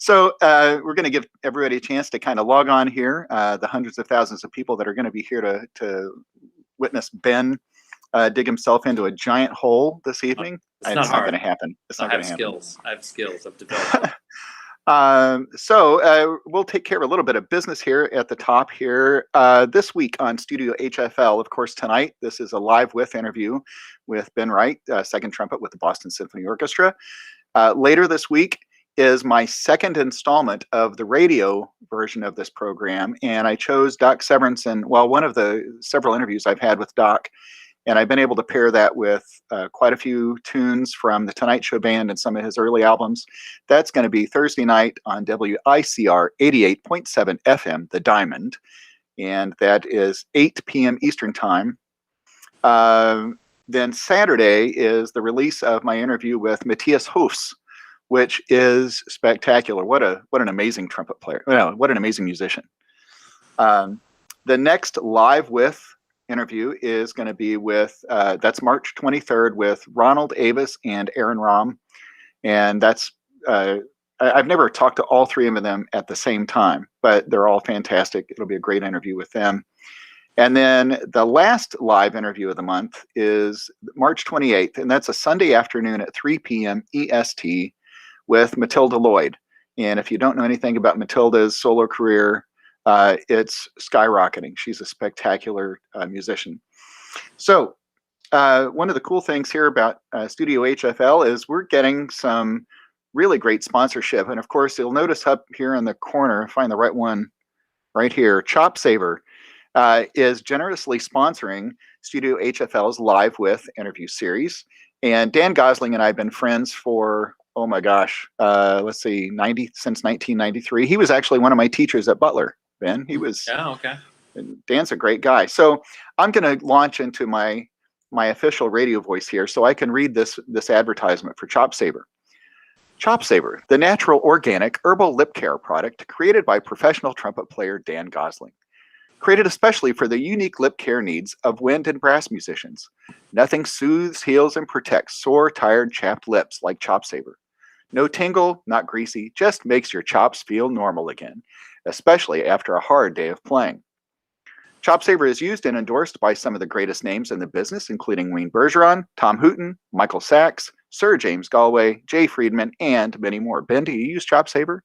So we're going to give everybody a chance to kind of log on here. The hundreds of thousands of people that are going to be here to witness Ben dig himself into a giant hole this evening. It's not going to happen. It's not going to happen. I have skills. I've developed. So we'll take care of a little bit of business here at the top here. This week on Studio HFL, of course, tonight, this is a live with interview with Ben Wright, second trumpet with the Boston Symphony Orchestra. Later this week is my second installment of the radio version of this program. And I chose Doc Severinsen, one of the several interviews I've had with Doc. And I've been able to pair that with quite a few tunes from the Tonight Show Band and some of his early albums. That's going to be Thursday night on WICR 88.7 FM, The Diamond. And that is 8 p.m. Eastern Time. Then Saturday is the release of my interview with Matthias Hofs, which is spectacular. What an amazing trumpet player. What an amazing musician. The next live with interview is going to be with, that's March 23rd with Ronald Avis and Aaron Rahm. And that's, I've never talked to all three of them at the same time, but they're all fantastic. It'll be a great interview with them. And then the last live interview of the month is March 28th, and that's a Sunday afternoon at 3 p.m. EST with Matilda Lloyd. And if you don't know anything about Matilda's solo career, it's skyrocketing. She's a spectacular musician. So one of the cool things here about Studio HFL is we're getting some really great sponsorship. And of course, you'll notice up here in the corner, find the right one right here, Chop Saver is generously sponsoring Studio HFL's Live With interview series. And Dan Gosling and I have been friends for, oh my gosh, let's see, since 1993. He was actually one of my teachers at Butler. Ben, he was. Oh, okay. Dan's a great guy. So I'm going to launch into my official radio voice here, so I can read this advertisement for Chop Saver. Chop Saver, the natural, organic, herbal lip care product created by professional trumpet player Dan Gosling. Created especially for the unique lip care needs of wind and brass musicians. Nothing soothes, heals, and protects sore, tired, chapped lips like Chop Saver. No tingle, not greasy, just makes your chops feel normal again, especially after a hard day of playing. Chop Saver is used and endorsed by some of the greatest names in the business, including Wayne Bergeron, Tom Hooton, Michael Sachs, Sir James Galway, Jay Friedman, and many more. Ben, do you use Chop Saver?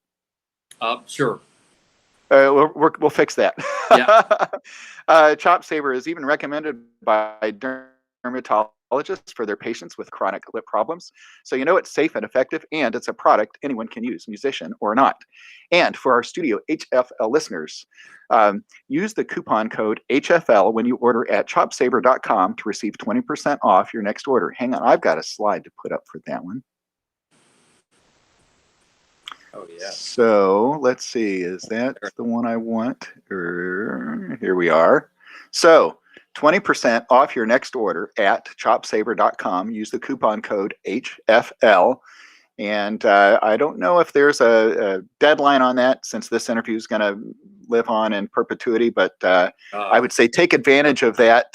Sure. We'll fix that. Yeah. Chop Saver is even recommended by dermatologists for their patients with chronic lip problems. So you know it's safe and effective, and it's a product anyone can use, musician or not. And for our Studio HFL listeners, use the coupon code HFL when you order at chopsaver.com to receive 20% off your next order. Hang on, I've got a slide to put up for that one. Oh, yeah. So let's see, is that the one I want? Here we are. So 20% off your next order at chopsaver.com. Use the coupon code HFL. And I don't know if there's a deadline on that, since this interview is going to live on in perpetuity, but I would say take advantage of that.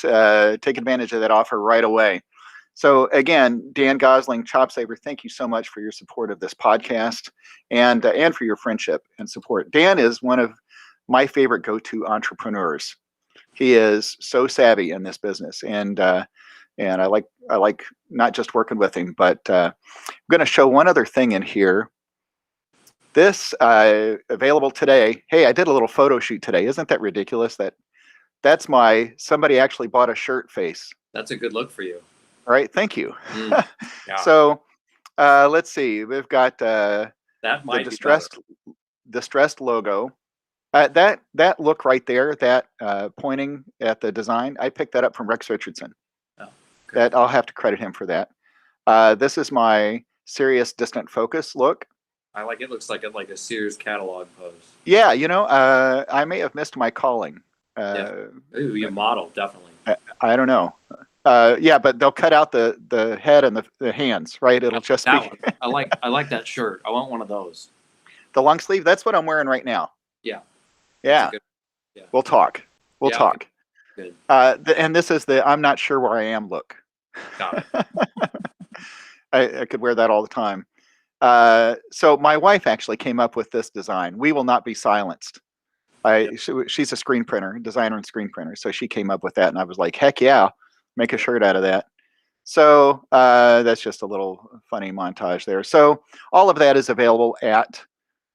Take advantage of that offer right away. So again, Dan Gosling, Chop Saver, thank you so much for your support of this podcast and for your friendship and support. Dan is one of my favorite go-to entrepreneurs. He is so savvy in this business, and I like not just working with him, but I'm going to show one other thing in here. This available today. Hey, I did a little photo shoot today. Isn't that ridiculous? That's somebody actually bought a shirt face. That's a good look for you. All right, thank you. Yeah. So let's see. We've got the distressed logo. That look right there, that pointing at the design, I picked that up from Rex Richardson. Oh, okay. That I'll have to credit him for that. This is my Sirius distant focus look. I like it. Looks like a Sears catalog pose. Yeah, I may have missed my calling. Yeah. Ooh, you model, definitely. I don't know. Yeah, but they'll cut out the head and the hands, right? It'll just be. One. I like that shirt. I want one of those. The long sleeve. That's what I'm wearing right now. Yeah. Yeah. Yeah. We'll talk. We'll talk. Good. And this is the I'm not sure where I am look. Got it. I could wear that all the time. So my wife actually came up with this design. We will not be silenced. She's a screen printer, designer and screen printer. So she came up with that, and I was like, heck yeah, make a shirt out of that. So that's just a little funny montage there. So all of that is available at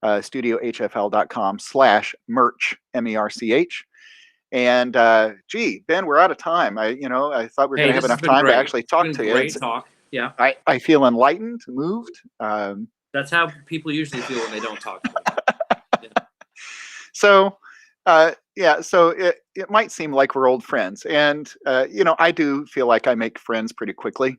studiohfl.com/merch, MERCH. And gee, Ben, we're out of time. I thought we were going to have enough time to actually talk to you. Great talk. Yeah. I feel enlightened, moved. That's how people usually feel when they don't talk to me. Yeah. So, so it might seem like we're old friends, and I do feel like I make friends pretty quickly.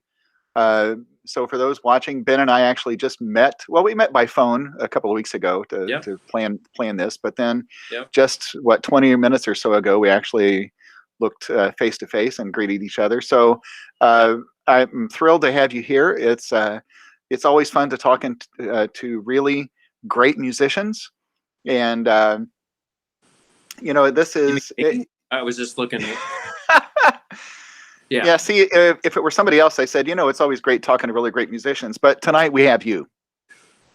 So for those watching, Ben and I actually just met. Well, we met by phone a couple of weeks ago to plan this, but then just 20 minutes or so ago, we actually looked face to face and greeted each other. So I'm thrilled to have you here. It's always fun to talk to really great musicians, and this is. I was just looking. Yeah. See, if it were somebody else, I said, it's always great talking to really great musicians. But tonight we have you.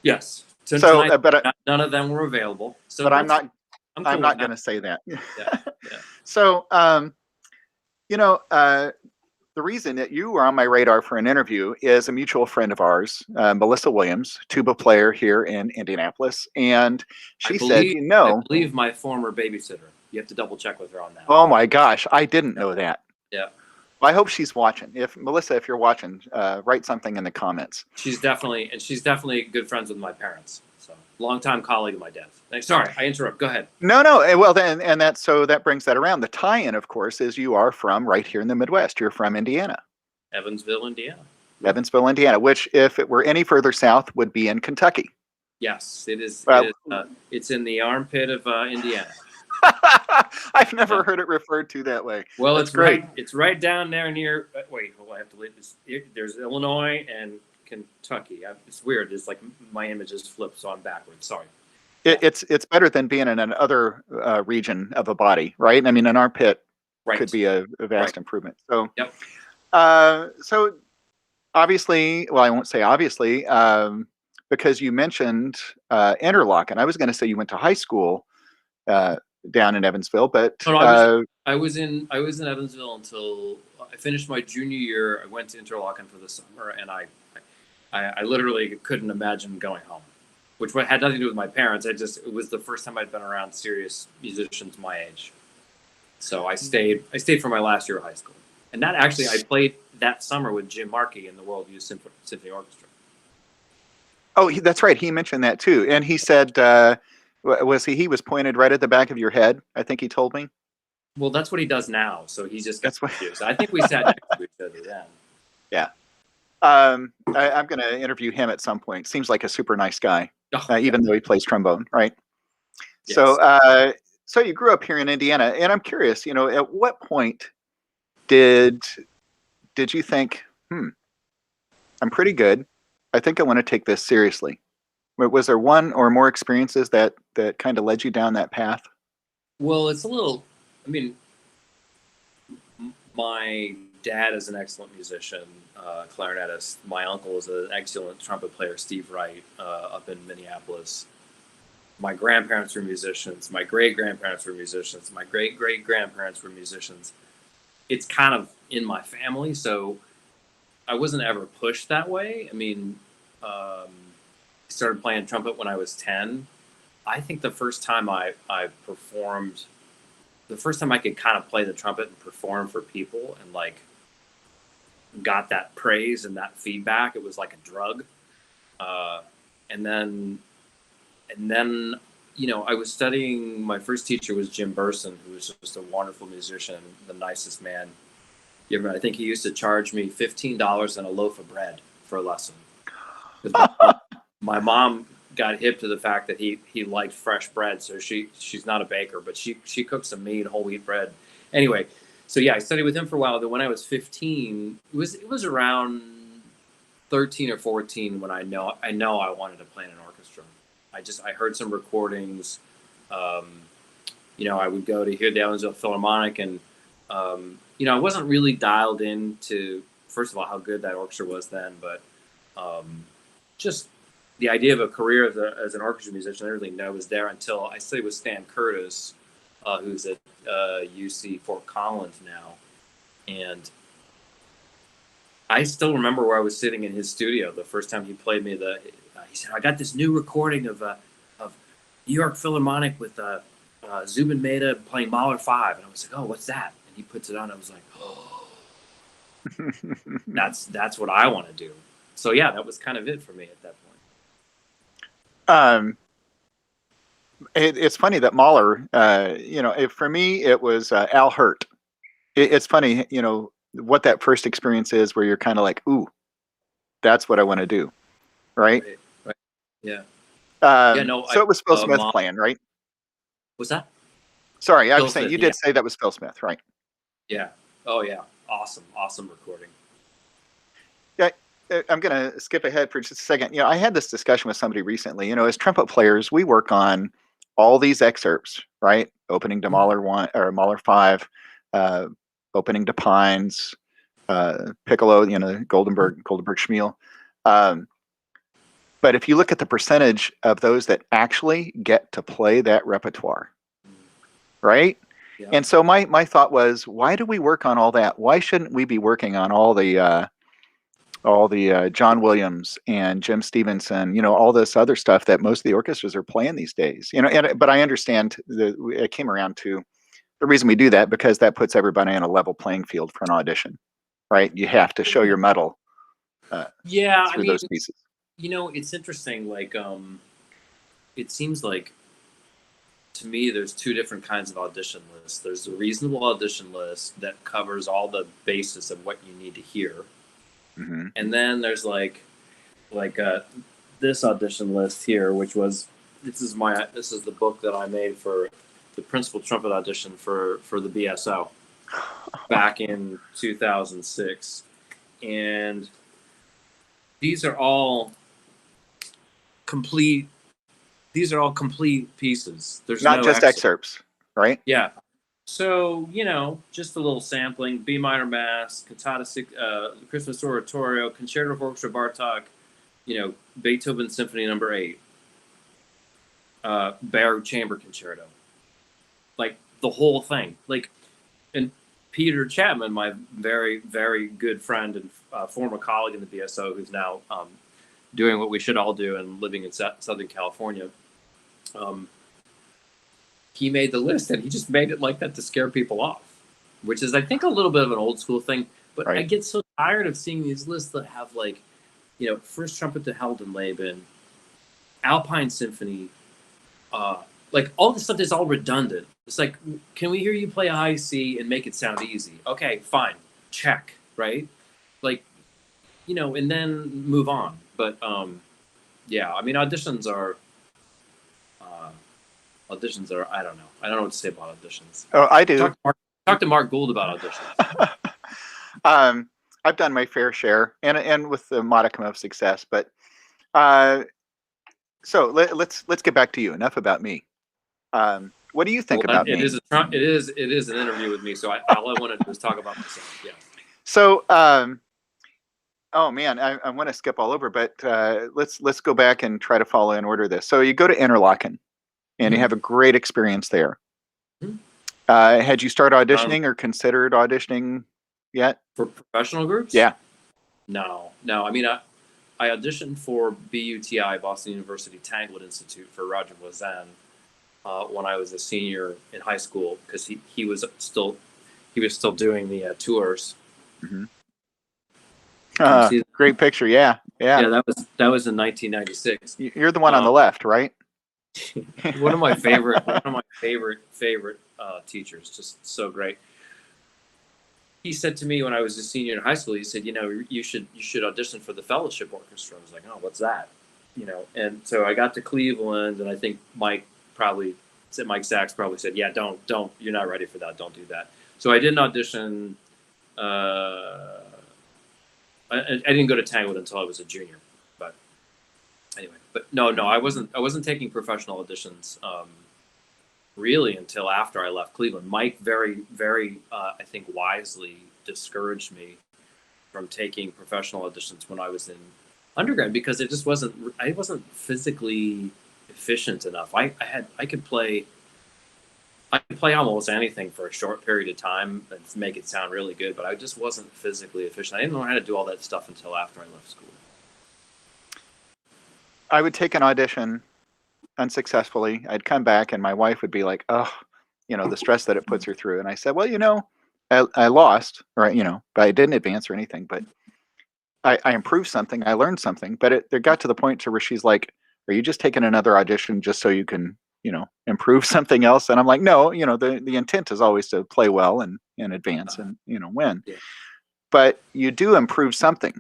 Yes. So, tonight, but none of them were available. So, but I'm not going to say that. Yeah. So, the reason that you were on my radar for an interview is a mutual friend of ours, Melissa Williams, tuba player here in Indianapolis, and she said, I believe my former babysitter. You have to double check with her on that. Oh my gosh, I didn't know that. Yeah. Well, I hope she's watching. Melissa, if you're watching, write something in the comments. She's definitely good friends with my parents. So longtime colleague of my dad's. Sorry, I interrupt. Go ahead. No. Well, then, and that brings that around. The tie-in, of course, is you are from right here in the Midwest. You're from Indiana. Evansville, Indiana. Evansville, Indiana, which, if it were any further south, would be in Kentucky. Yes, it is. It's in the armpit of Indiana. I've never heard it referred to that way. Well, that's great. It's right down there near. Wait, I have to leave this. There's Illinois and Kentucky. It's weird. It's like my image is flipped, so I'm backwards. Sorry. It's better than being in another region of a body, right? I mean, an armpit could be a vast improvement. So, so obviously, well, I won't say obviously, because you mentioned Interlochen. I was going to say you went to high school down in Evansville, but I was in Evansville until I finished my junior year. I went to Interlochen for the summer, and I literally couldn't imagine going home, which had nothing to do with my parents. It was the first time I'd been around serious musicians my age, so I stayed for my last year of high school, and that actually I played that summer with Jim Markey in the World Youth Symphony Orchestra. Oh, that's right. He mentioned that too, and he said. He was pointed right at the back of your head, I think he told me. Well, that's what he does now, so he's just confused. I think we sat next to each other then. Yeah. I'm going to interview him at some point. Seems like a super nice guy, even though he plays trombone, right? Yes. So you grew up here in Indiana, and I'm curious, at what point did you think, I'm pretty good. I think I want to take this seriously. Was there one or more experiences that kind of led you down that path? Well, it's a little, I mean, my dad is an excellent musician, clarinetist. My uncle is an excellent trumpet player, Steve Wright, up in Minneapolis. My grandparents were musicians. My great-grandparents were musicians. My great-great-grandparents were musicians. It's kind of in my family, so I wasn't ever pushed that way. I mean, I started playing trumpet when I was 10. I think the first time I performed, the first time I could kind of play the trumpet and perform for people and like got that praise and that feedback, it was like a drug. And then, I was studying, my first teacher was Jim Burson, who was just a wonderful musician, the nicest man. I think he used to charge me $15 and a loaf of bread for a lesson. My mom got hip to the fact that he liked fresh bread, so she's not a baker, but she cooks some mean whole wheat bread. Anyway, so I studied with him for a while. Then when I was 15, it was around 13 or 14 when I know I wanted to play in an orchestra. I heard some recordings. I would go to hear the Evansville Philharmonic, and I wasn't really dialed into, first of all, how good that orchestra was then, but just the idea of a career as an orchestra musician, I didn't really know was there until I studied with Stan Curtis, who's at UC Fort Collins now. And I still remember where I was sitting in his studio the first time he played me he said, I got this new recording of New York Philharmonic with Zubin Mehta playing Mahler 5. And I was like, oh, what's that? And he puts it on. I was like, oh, that's what I want to do. So yeah, that was kind of it for me at that point. It's funny that Mahler, for me, it was Al Hirt. It's funny, what that first experience is where you're kind of like, ooh, that's what I want to do. Right. Yeah. So it was Phil Smith playing, right? What's that? Sorry, I was saying you did say that was Phil Smith, right? Yeah. Oh yeah. Awesome recording. Yeah. I'm going to skip ahead for just a second. I had this discussion with somebody recently. As trumpet players, we work on all these excerpts, right? Opening to Mahler 1 or Mahler 5, opening to Pines, Piccolo, Goldenberg Schmiel. But if you look at the percentage of those that actually get to play that repertoire, right? Yeah. And so my thought was, why do we work on all that? Why shouldn't we be working on all the John Williams and Jim Stevenson, all this other stuff that most of the orchestras are playing these days? But I understand it came around to the reason we do that, because that puts everybody on a level playing field for an audition, right? You have to show your mettle. Through those pieces. It's interesting. Like, it seems like to me, there's two different kinds of audition lists. There's a reasonable audition list that covers all the basis of what you need to hear, and then there's like this audition list here, which was this is the book that I made for the principal trumpet audition for the BSO back in 2006, and these are all complete pieces. There's not just excerpts, right? Yeah. So, just a little sampling: B minor Mass, Cantata 6, Christmas Oratorio, Concerto for Orchestra Bartok, Beethoven Symphony No. 8, Baroque Chamber Concerto, like the whole thing. Like, and Peter Chapman, my very, very good friend and former colleague in the BSO, who's now doing what we should all do and living in Southern California, he made the list, and he just made it like that to scare people off, which is, I think, a little bit of an old school thing. But right. I get so tired of seeing these lists that have First Trumpet to Heldenleben, Alpine Symphony, like all this stuff is all redundant. It's like, can we hear you play a high C and make it sound easy? Okay, fine, check, right? Like, and then move on. But auditions are I don't know. I don't know what to say about auditions. Oh, I do. Talk to Mark Gould about auditions. I've done my fair share, and with a modicum of success. But so let's get back to you. Enough about me. What do you think about me? It is an interview with me, so all I want to do is talk about myself. Yeah. So, oh man, I want to skip all over, but let's go back and try to follow in order this. So you go to Interlaken, and you have a great experience there. Had you started auditioning or considered auditioning yet? For professional groups? Yeah. No. I mean, I auditioned for BUTI, Boston University Tanglewood Institute, for Roger Voisin when I was a senior in high school, because he was still doing the tours. Great picture. Yeah. That was in 1996. You're the one on the left, right? one of my favorite teachers, just so great. He said to me when I was a senior in high school, he said, you should audition for the fellowship orchestra. I was like, oh, what's that? And so I got to Cleveland, and I think Mike Sachs probably said, yeah, don't, you're not ready for that. Don't do that. So I didn't audition. I didn't go to Tanglewood until I was a junior. But anyway, no, I wasn't taking professional auditions really until after I left Cleveland. Mike very, very, I think, wisely discouraged me from taking professional auditions when I was in undergrad because I wasn't physically efficient enough. I could play almost anything for a short period of time and make it sound really good, but I just wasn't physically efficient. I didn't know how to do all that stuff until after I left school. I would take an audition unsuccessfully. I'd come back and my wife would be like, oh, the stress that it puts her through. And I said, well, I lost, right? But I didn't advance or anything, but I improved something. I learned something, but it got to the point to where she's like, are you just taking another audition just so you can, improve something else? And I'm like, no, the intent is always to play well and advance and, win. Yeah. But you do improve something,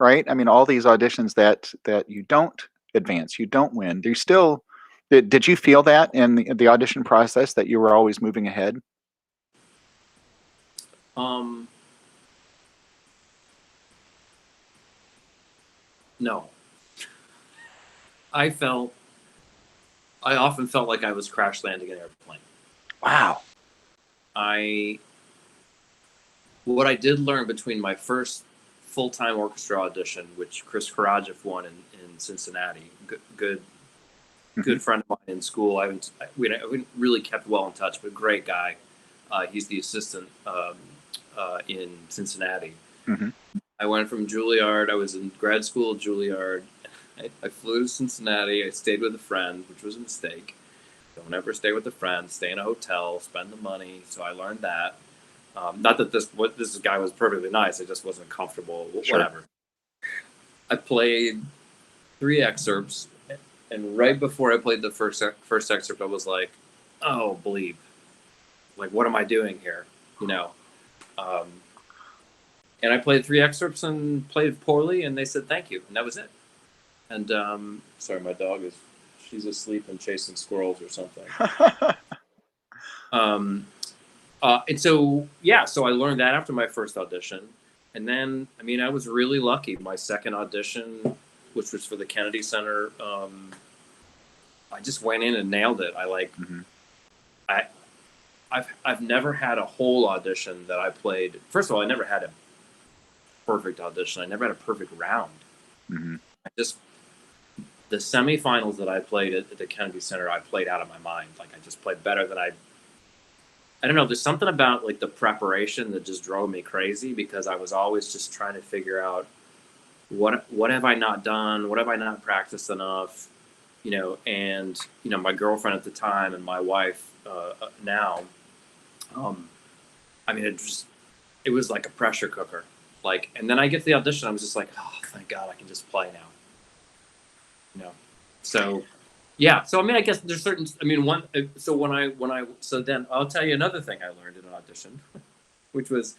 right? I mean, all these auditions that you don't advance, you don't win. Do you still, did you feel that in the audition process that you were always moving ahead? No. I often felt like I was crash landing an airplane. Wow. What I did learn between my first full-time orchestra audition, which Chris Karajev won in Cincinnati, good friend of mine in school. We haven't really kept well in touch, but great guy. He's the assistant in Cincinnati. Mm-hmm. I went from Juilliard. I was in grad school at Juilliard. I flew to Cincinnati. I stayed with a friend, which was a mistake. Don't ever stay with a friend. Stay in a hotel. Spend the money. So I learned that. Not that this guy was perfectly nice. I just wasn't comfortable. Sure. Whatever. I played 3 excerpts, and right before I played the first excerpt, I was like, "Oh, bleep! Like, what am I doing here?" And I played 3 excerpts and played poorly, and they said thank you, and that was it. And sorry, my dog she's asleep and chasing squirrels or something. And so I learned that after my first audition, and then I was really lucky. My second audition, which was for the Kennedy Center, I just went in and nailed it. I've never had a whole audition that I played. First of all, I never had a perfect audition. I never had a perfect round. Mm-hmm. The semifinals that I played at the Kennedy Center, I played out of my mind. Like, I just played better than I don't know. There's something about like the preparation that just drove me crazy, because I was always just trying to figure out what have I not done? What have I not practiced enough? And my girlfriend at the time and my wife now, it was like a pressure cooker. Like, and then I get to the audition, I was just like, oh, thank God I can just play now. So yeah. So I guess there's certain. So then I'll tell you another thing I learned in an audition, which was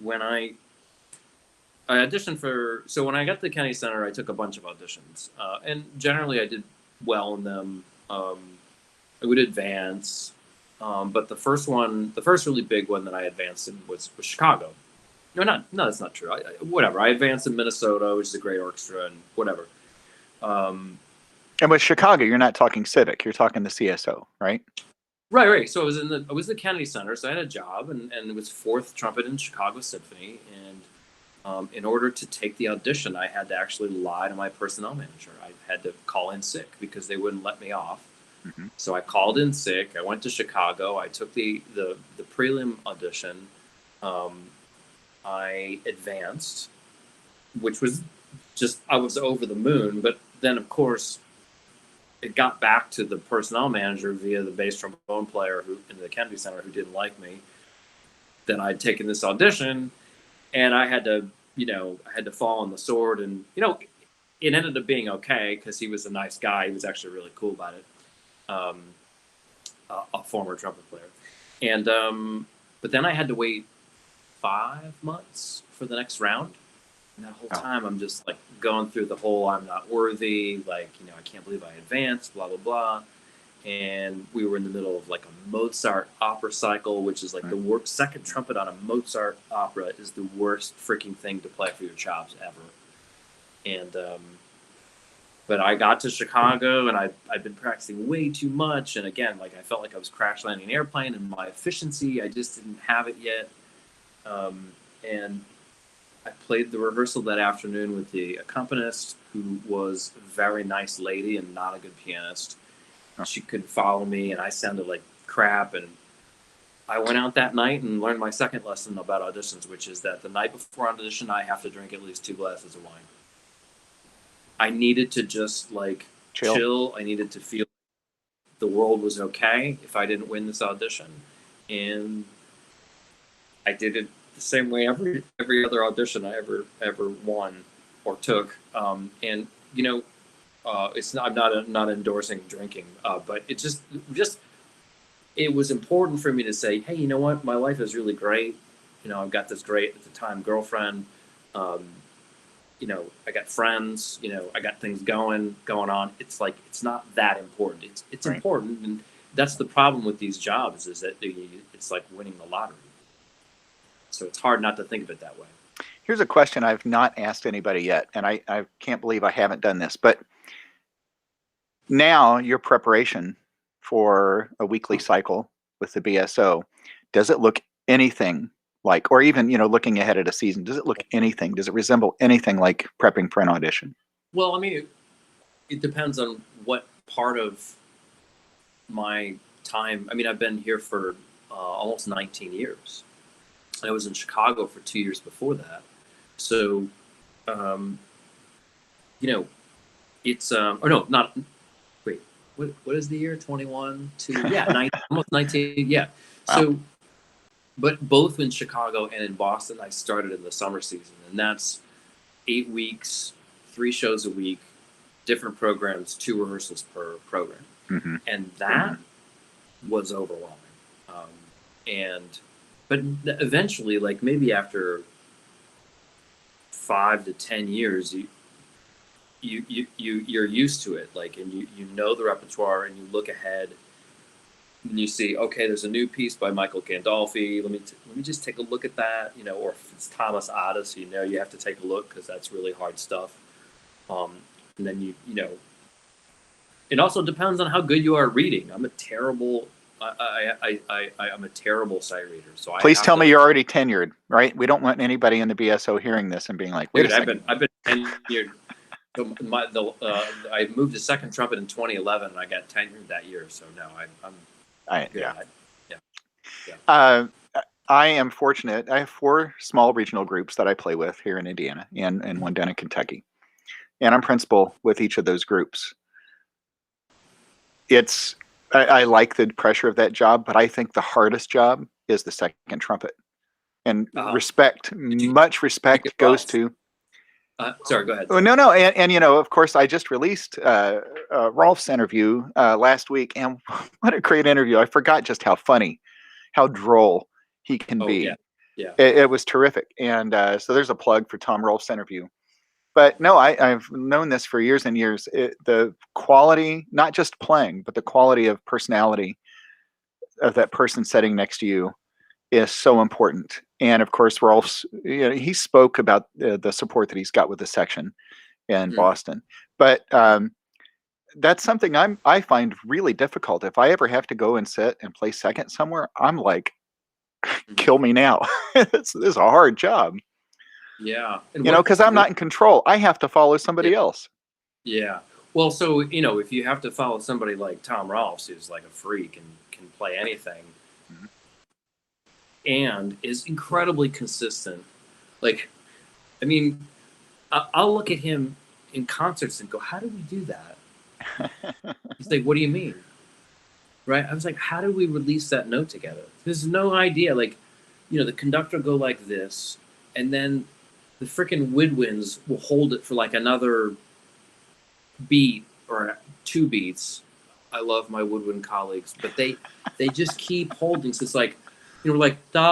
when I auditioned for. So when I got to the Kennedy Center, I took a bunch of auditions, and generally I did well in them. I would advance, but the first really big one that I advanced in was Chicago. No, that's not true. Whatever. I advanced in Minnesota, which is a great orchestra, and whatever. And with Chicago, you're not talking Civic. You're talking the CSO, right? Right. So I was the Kennedy Center, so I had a job, and it was 4th trumpet in Chicago Symphony. And in order to take the audition, I had to actually lie to my personnel manager. I had to call in sick because they wouldn't let me off. Mm-hmm. So I called in sick. I went to Chicago. I took the prelim audition. I advanced, which was I was over the moon. But then, of course, it got back to the personnel manager via the bass trombone player in the Kennedy Center who didn't like me. Then I'd taken this audition, and I had to fall on the sword, and it ended up being okay because he was a nice guy. He was actually really cool about it. A former trumpet player, and but then I had to wait 5 months for the next round. And that whole time, I'm just like going through the whole I'm not worthy, like, I can't believe I advanced, blah, blah, blah. And we were in the middle of like a Mozart opera cycle, which is like the worst. Second trumpet on a Mozart opera is the worst freaking thing to play for your chops ever. And, but I got to Chicago, and I'd been practicing way too much. And again, like, I felt like I was crash landing an airplane, and my efficiency, I just didn't have it yet. And I played the rehearsal that afternoon with the accompanist, who was a very nice lady and not a good pianist. She could follow me, and I sounded like crap. And I went out that night and learned my second lesson about auditions, which is that the night before audition, I have to drink at least 2 glasses of wine. I needed to just like chill. I needed to feel the world was okay if I didn't win this audition, and I did it the same way every other audition I ever won or took. And you know, it's not, I'm not endorsing drinking, but it just it was important for me to say, hey, you know what, my life is really great. You know, I've got this great at the time girlfriend. You know, I got friends. You know, I got things going on. It's like it's not that important. It's right. Important, and that's the problem with these jobs is that it's like winning the lottery. So it's hard not to think of it that way. Here's a question I've not asked anybody yet, and I can't believe I haven't done this, but now your preparation for a weekly cycle with the BSO, does it look anything like, or even, you know, looking ahead at a season, does it resemble anything like prepping for an audition? Well, I mean, it depends on what part of my time. I mean, I've been here for almost 19 years. I was in Chicago for 2 years before that. So, you know, it's, or no, not, wait, what is the year? 21 to, yeah, 19, almost 19, yeah. Wow. So, but both in Chicago and in Boston, I started in the summer season, and that's 8 weeks, 3 shows a week, different programs, 2 rehearsals per program. Mm-hmm. And that was overwhelming. But eventually, like maybe after 5 to 10 years, you're used to it. Like, and you know the repertoire, and you look ahead, and you see, okay, there's a new piece by Michael Gandolfi. Let me just take a look at that. You know, or if it's Thomas Addis, you know, you have to take a look because that's really hard stuff. And then you know, it also depends on how good you are at reading. I'm a terrible. I'm a terrible sight reader. So please tell me you're already tenured, right? We don't want anybody in the BSO hearing this and being like, "Wait a second." I've been tenured. So I moved to second trumpet in 2011, and I got tenured that year. So no, I'm good. Yeah. I am fortunate. I have 4 small regional groups that I play with here in Indiana and one down in Kentucky, and I'm principal with each of those groups. I like the pressure of that job, but I think the hardest job is the second trumpet. And much respect goes to. Sorry, go ahead. Oh, no. And, you know, of course, I just released Rolf's interview last week, and what a great interview. I forgot just how funny, how droll he can be. Yeah. It was terrific. And so there's a plug for Tom Rolf's interview. But no, I've known this for years and years. The quality, not just playing, but the quality of personality of that person sitting next to you is so important. And of course, Rolf's, you know, he spoke about the support that he's got with the section in Boston. But that's something I find really difficult. If I ever have to go and sit and play second somewhere, I'm like, kill me now. This is a hard job. Yeah. And you know, because I'm not in control. I have to follow somebody else. Yeah. Well, so, you know, if you have to follow somebody like Tom Rolfs, who's like a freak and can play anything, and is incredibly consistent. Like, I mean, I'll look at him in concerts and go, how do we do that? He's like, what do you mean? Right? I was like, how do we release that note together? There's no idea. Like, you know, the conductor will go like this, and then the freaking woodwinds will hold it for like another beat or 2 beats. I love my woodwind colleagues, but they just keep holding. So it's like, you know, like da,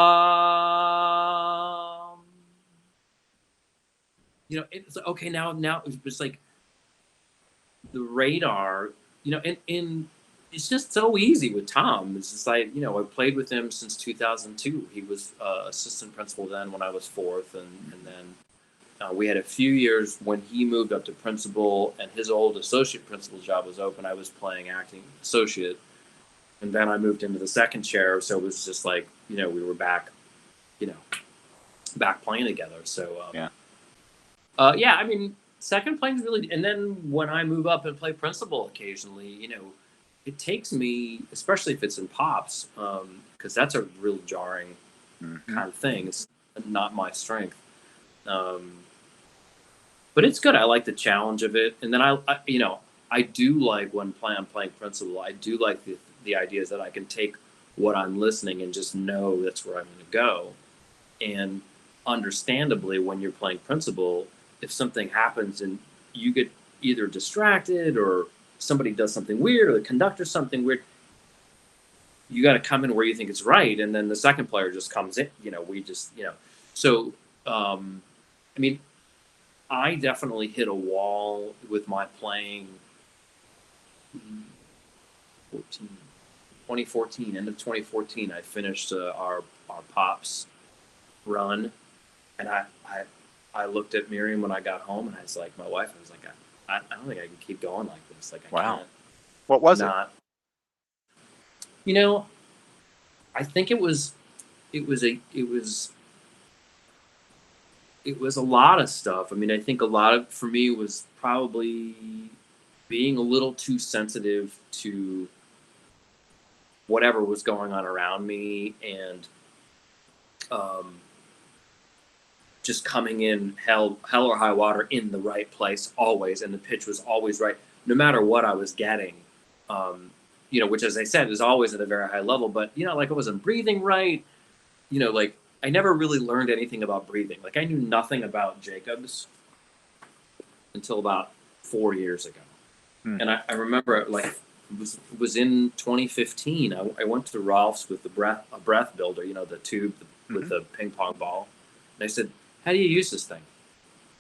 you know, it's like, okay, now it's like the radar, you know, and it's just so easy with Tom. It's just like, you know, I played with him since 2002. He was assistant principal then when I was 4th, and then we had a few years when he moved up to principal and his old associate principal job was open. I was playing acting associate, and then I moved into the second chair. So it was just like, you know, we were back, you know, back playing together. So Yeah. yeah, I mean, second playing is really, and then when I move up and play principal occasionally, it takes me, especially if it's in pops, because that's a real jarring Mm-hmm. kind of thing. It's not my strength. Um, but it's good. I like the challenge of it, and then I do like when I'm playing principal. I do like the ideas that I can take what I'm listening and just know that's where I'm going to go. And understandably, when you're playing principal, if something happens and you get either distracted or somebody does something weird or the conductor something weird, you got to come in where you think it's right, and then the second player just comes in. We just so. I mean, I definitely hit a wall with my playing 2014, end of 2014. I finished our pops run, and I looked at Miriam when I got home, and I was like, my wife, I was like, I don't think I can keep going like this. Like, I Wow. can't. What was it? Not. I think it was a lot of stuff. I mean, I think a lot of, for me, was probably being a little too sensitive to whatever was going on around me, and just coming in hell or high water in the right place always, and the pitch was always right, no matter what I was getting. Which, as I said, is always at a very high level. But like, I wasn't breathing right. Like, I never really learned anything about breathing. Like, I knew nothing about Jacobs until about 4 years ago. And I remember, like, it was in 2015. I went to Ralph's with a breath builder, the tube with the ping pong ball. And I said, how do you use this thing?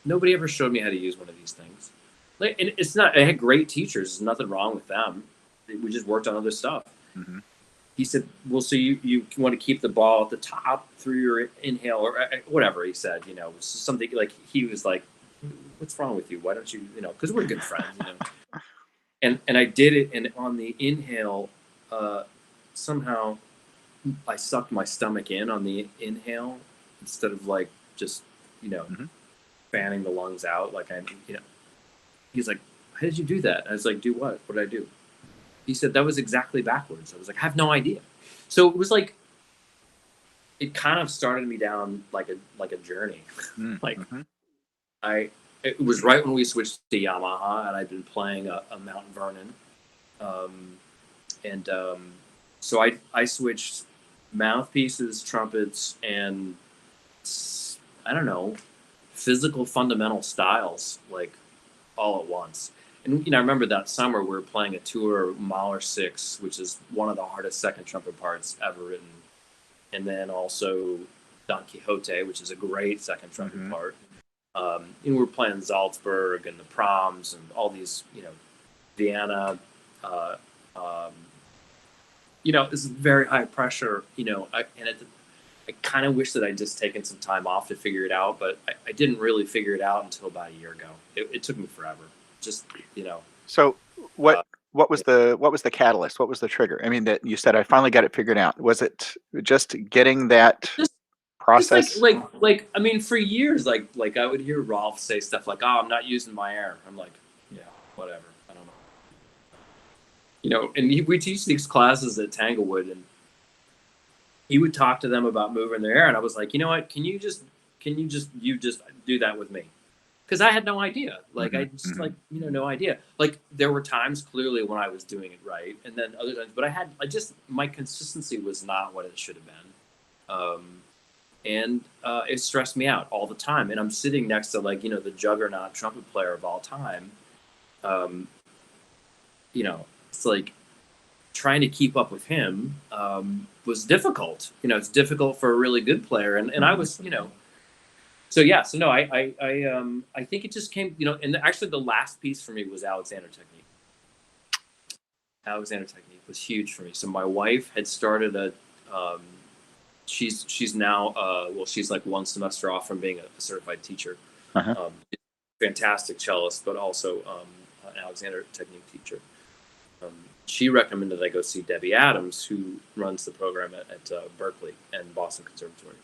Nobody ever showed me how to use one of these things. Like, and it's not, I had great teachers. There's nothing wrong with them. We just worked on other stuff. Mm-hmm. He said, well, so you want to keep the ball at the top through your inhale, or whatever he said, something like, he was like, what's wrong with you? Why don't you, because we're good friends, And I did it, and on the inhale, somehow I sucked my stomach in on the inhale instead of, like, just, fanning the lungs out. Like, he's like, how did you do that? I was like, do what? What did I do? He said, that was exactly backwards. I was like, I have no idea. So it was like, it kind of started me down like a journey. Like, it was right when we switched to Yamaha, and I'd been playing a Mount Vernon. So I switched mouthpieces, trumpets, and, I don't know, physical fundamental styles, like, all at once. And I remember that summer we were playing a tour, Mahler 6, which is one of the hardest second trumpet parts ever written, and then also Don Quixote, which is a great second trumpet part. And we were playing Salzburg and the Proms and all these, Vienna. It's very high pressure. I kind of wish that I'd just taken some time off to figure it out, but I didn't really figure it out until about a year ago. It took me forever. Just, So what was the catalyst? What was the trigger? I mean, that you said, I finally got it figured out. Was it just getting that process? It's like I mean, for years, like I would hear Rolf say stuff like, "Oh, I'm not using my air." I'm like, yeah, whatever. I don't know. And we teach these classes at Tanglewood, and he would talk to them about moving their air, and I was like, you know what? Can you just do that with me? Because I had no idea. Like, I just no idea. Like, there were times clearly when I was doing it right, and then other times, but my consistency was not what it should have been. And it stressed me out all the time. And I'm sitting next to, like, the juggernaut trumpet player of all time. It's like trying to keep up with him was difficult. It's difficult for a really good player. And I was, so yeah. So no, I think it just came, and actually the last piece for me was Alexander Technique. Alexander Technique was huge for me. So my wife had started she's now she's like one semester off from being a certified teacher. Fantastic cellist, but also an Alexander Technique teacher. She recommended I go see Debbie Adams, who runs the program at Berkeley and Boston Conservatory.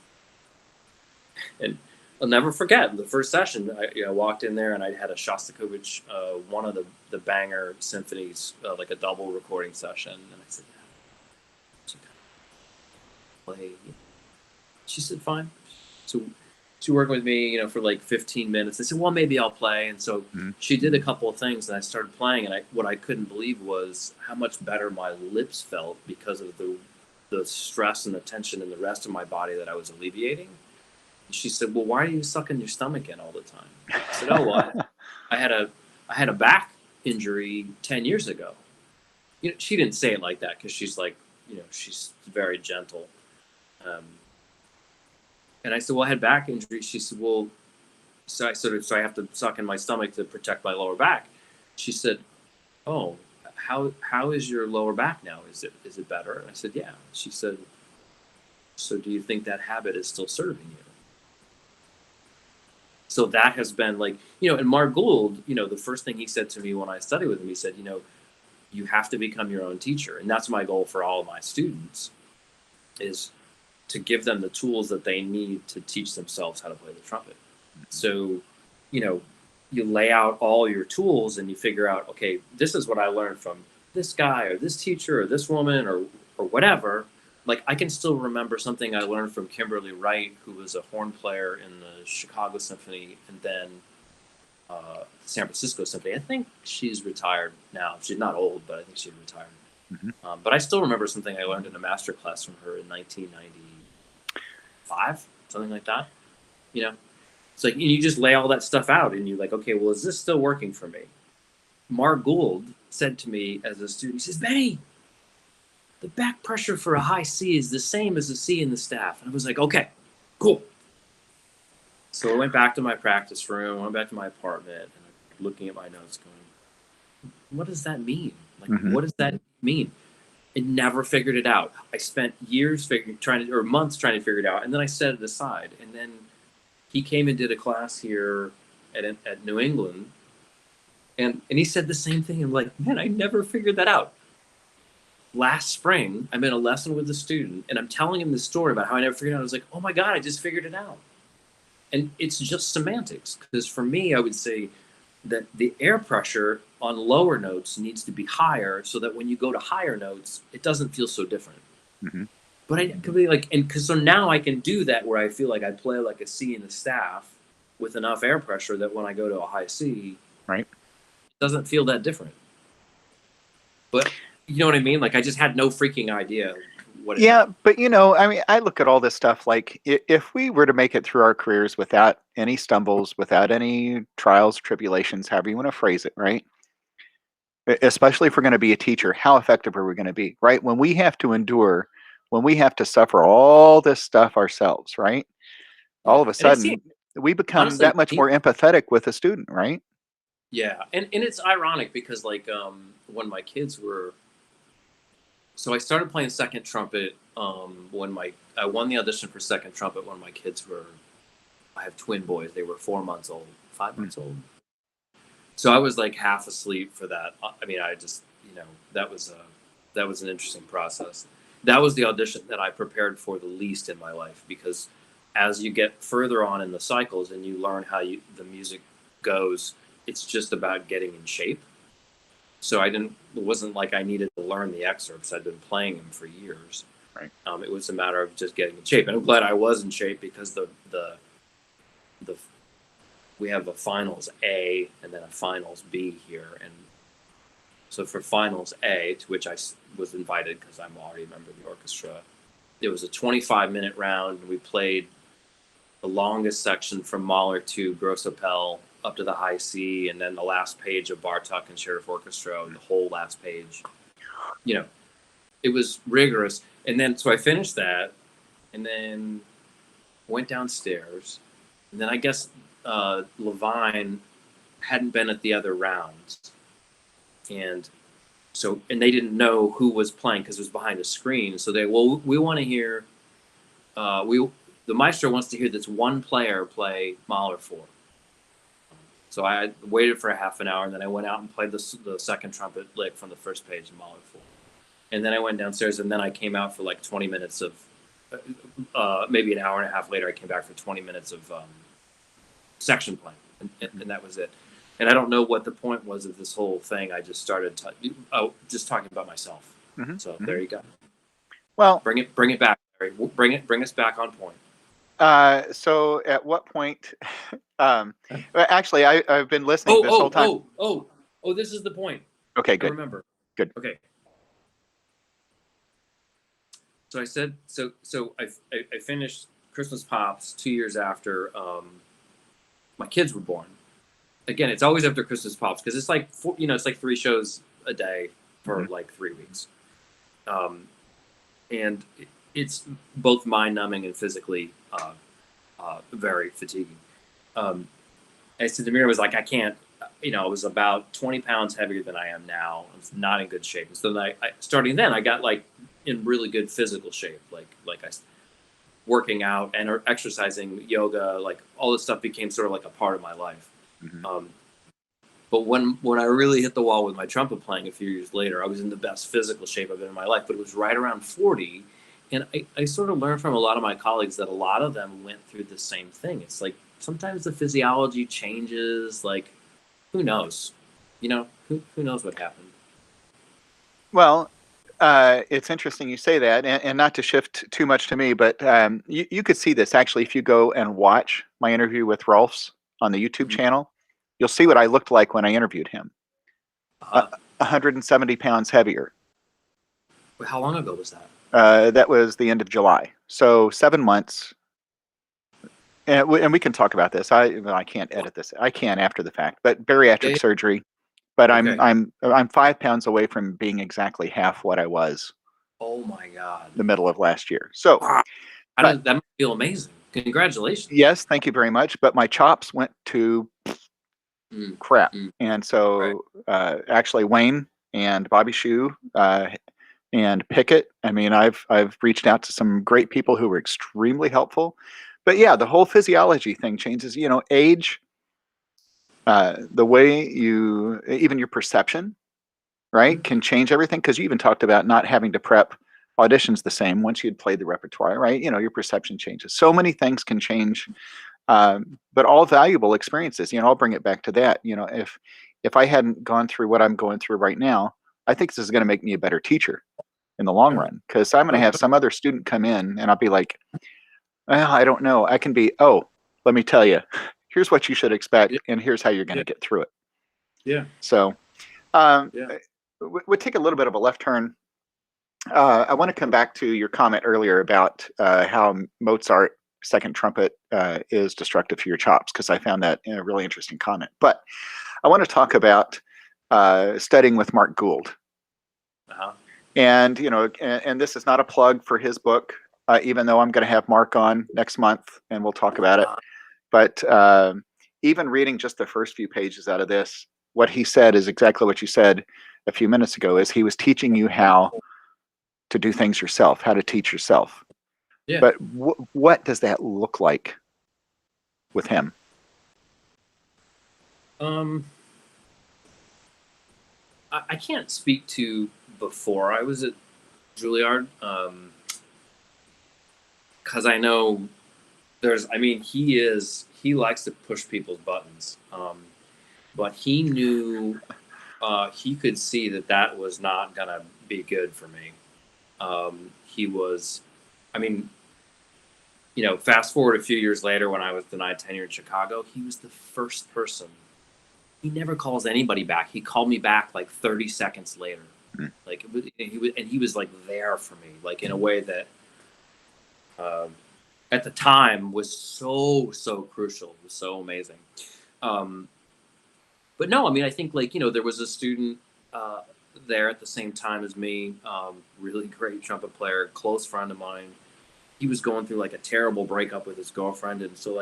And I'll never forget the first session. I walked in there and I had a Shostakovich, one of the banger symphonies, like a double recording session. And I said, yeah, so play. She said, fine. So she worked with me, for like 15 minutes. I said, well, maybe I'll play. And so she did a couple of things and I started playing. And what I couldn't believe was how much better my lips felt because of the stress and the tension in the rest of my body that I was alleviating. She said, well, why are you sucking your stomach in all the time? I said, oh, well, I had a back injury 10 years ago. She didn't say it like that because she's like, she's very gentle. And I said, well, I had back injury. She said, well, so I have to suck in my stomach to protect my lower back. She said, oh, how is your lower back now? Is it better? And I said, yeah. She said, so do you think that habit is still serving you? So that has been like, and Mark Gould, the first thing he said to me when I studied with him, he said, you have to become your own teacher. And that's my goal for all of my students, is to give them the tools that they need to teach themselves how to play the trumpet. So, you lay out all your tools and you figure out, okay, this is what I learned from this guy or this teacher or this woman or whatever. Like, I can still remember something I learned from Kimberly Wright, who was a horn player in the Chicago Symphony and then San Francisco Symphony. I think she's retired now. She's not old, but I think she's retired. But I still remember something I learned in a master class from her in 1995, something like that. It's like, you just lay all that stuff out and you're like, okay, well, is this still working for me? Mark Gould said to me as a student, he says, Benny, the back pressure for a high C is the same as a C in the staff. And I was like, okay, cool. So I went back to my practice room, went back to my apartment, and I'm looking at my notes going, what does that mean? Like, what does that mean? I never figured it out. I spent years months trying to figure it out. And then I set it aside. And then he came and did a class here at New England. And he said the same thing. I'm like, man, I never figured that out. Last spring, I'm in a lesson with a student, and I'm telling him this story about how I never figured it out. I was like, oh my God, I just figured it out. And it's just semantics. Because for me, I would say that the air pressure on lower notes needs to be higher so that when you go to higher notes, it doesn't feel so different. But I could be like, so now I can do that where I feel like I play like a C in the staff with enough air pressure that when I go to a high C, it doesn't feel that different. But you know what I mean? Like, I just had no freaking idea what it meant. But I mean, I look at all this stuff like if we were to make it through our careers without any stumbles, without any trials, tribulations, however you want to phrase it, right? Especially if we're going to be a teacher, how effective are we going to be, right? When we have to endure, when we have to suffer all this stuff ourselves, right? All of a sudden, we become honestly, that much more empathetic with a student, right? Yeah, and it's ironic because like when my kids were, so I started playing second trumpet when I won the audition for second trumpet when my kids were, I have twin boys. They were 4 months old, 5 months old. So I was like half asleep for that. I mean, I just, that was an interesting process. That was the audition that I prepared for the least in my life, because as you get further on in the cycles and you learn how the music goes, it's just about getting in shape. So it wasn't like I needed to learn the excerpts. I'd been playing them for years. Right. It was a matter of just getting in shape. And I'm glad I was in shape, because we have a finals A and then a finals B here. And so for finals A, to which I was invited because I'm already a member of the orchestra, it was a 25-minute round, and we played the longest section from Mahler to Grosse Appell up to the high C, and then the last page of Bartok and Sheriff Orchestra, and the whole last page. It was rigorous. And then, so I finished that, and then went downstairs, and then I guess Levine hadn't been at the other rounds, and they didn't know who was playing because it was behind a screen. So we want to hear, the maestro wants to hear this one player play Mahler 4. So I waited for a half an hour, and then I went out and played the second trumpet lick from the first page of Mahler 4. And then I went downstairs, and then I came out for like 20 minutes of maybe an hour and a half later, I came back for 20 minutes of section playing, and that was it. And I don't know what the point was of this whole thing. I just started just talking about myself. Mm-hmm. So there you go. Well, bring it back, Larry. Bring us back on point. So at what point? Actually, I've been listening this whole time. This is the point. Okay, good. I remember. Good. Okay. So I said, so I finished Christmas Pops 2 years after my kids were born. Again, it's always after Christmas Pops because it's like it's like 3 shows a day for like 3 weeks, and it's both mind numbing and physically very fatiguing. I said to Mira, was like, I can't. I was about 20 pounds heavier than I am now. I was not in good shape. And so then starting then, I got like in really good physical shape, like I working out and exercising, yoga, like all this stuff became sort of like a part of my life. Mm-hmm. But when I really hit the wall with my trumpet playing a few years later, I was in the best physical shape I've been in my life, but it was right around 40. And I sort of learned from a lot of my colleagues that a lot of them went through the same thing. It's like sometimes the physiology changes, like who knows? Who knows what happened? Well, it's interesting you say that, and not to shift too much to me, but you could see this actually if you go and watch my interview with Rolfs on the YouTube channel. You'll see what I looked like when I interviewed him. 170 pounds heavier. How long ago was that? That was the end of July. So 7 months. And we can talk about this. I can't edit this. I can after the fact, but bariatric surgery. But okay. I'm 5 pounds away from being exactly half what I was. Oh my God! The middle of last year. So that must feel amazing. Congratulations. Yes, thank you very much. But my chops went to crap, and so actually Wayne and Bobby Shue and Pickett. I mean, I've reached out to some great people who were extremely helpful. But yeah, the whole physiology thing changes. Age. The way even your perception, right, can change everything. Because you even talked about not having to prep auditions the same once you'd played the repertoire, right? Your perception changes. So many things can change, but all valuable experiences. I'll bring it back to that. If I hadn't gone through what I'm going through right now, I think this is going to make me a better teacher in the long run. Because I'm going to have some other student come in, and I'll be like, well, I don't know. I can be, let me tell you. Here's what you should expect, and here's how you're going to get through it. Yeah. So we'll take a little bit of a left turn. I want to come back to your comment earlier about how Mozart second trumpet is destructive to your chops, because I found that a really interesting comment. But I want to talk about studying with Mark Gould. And, and this is not a plug for his book, even though I'm going to have Mark on next month, and we'll talk about it. But even reading just the first few pages out of this, what he said is exactly what you said a few minutes ago, is he was teaching you how to do things yourself, how to teach yourself. Yeah. But what does that look like with him? I can't speak to before I was at Juilliard, because I know he likes to push people's buttons, but he knew, he could see that was not gonna be good for me. Fast forward a few years later when I was denied tenure in Chicago, he was the first person. He never calls anybody back. He called me back like 30 seconds later. Like, he was like there for me, like in a way that, at the time was so crucial. It was so amazing. But no, I think there was a student there at the same time as me, really great trumpet player, close friend of mine. He was going through like a terrible breakup with his girlfriend, and so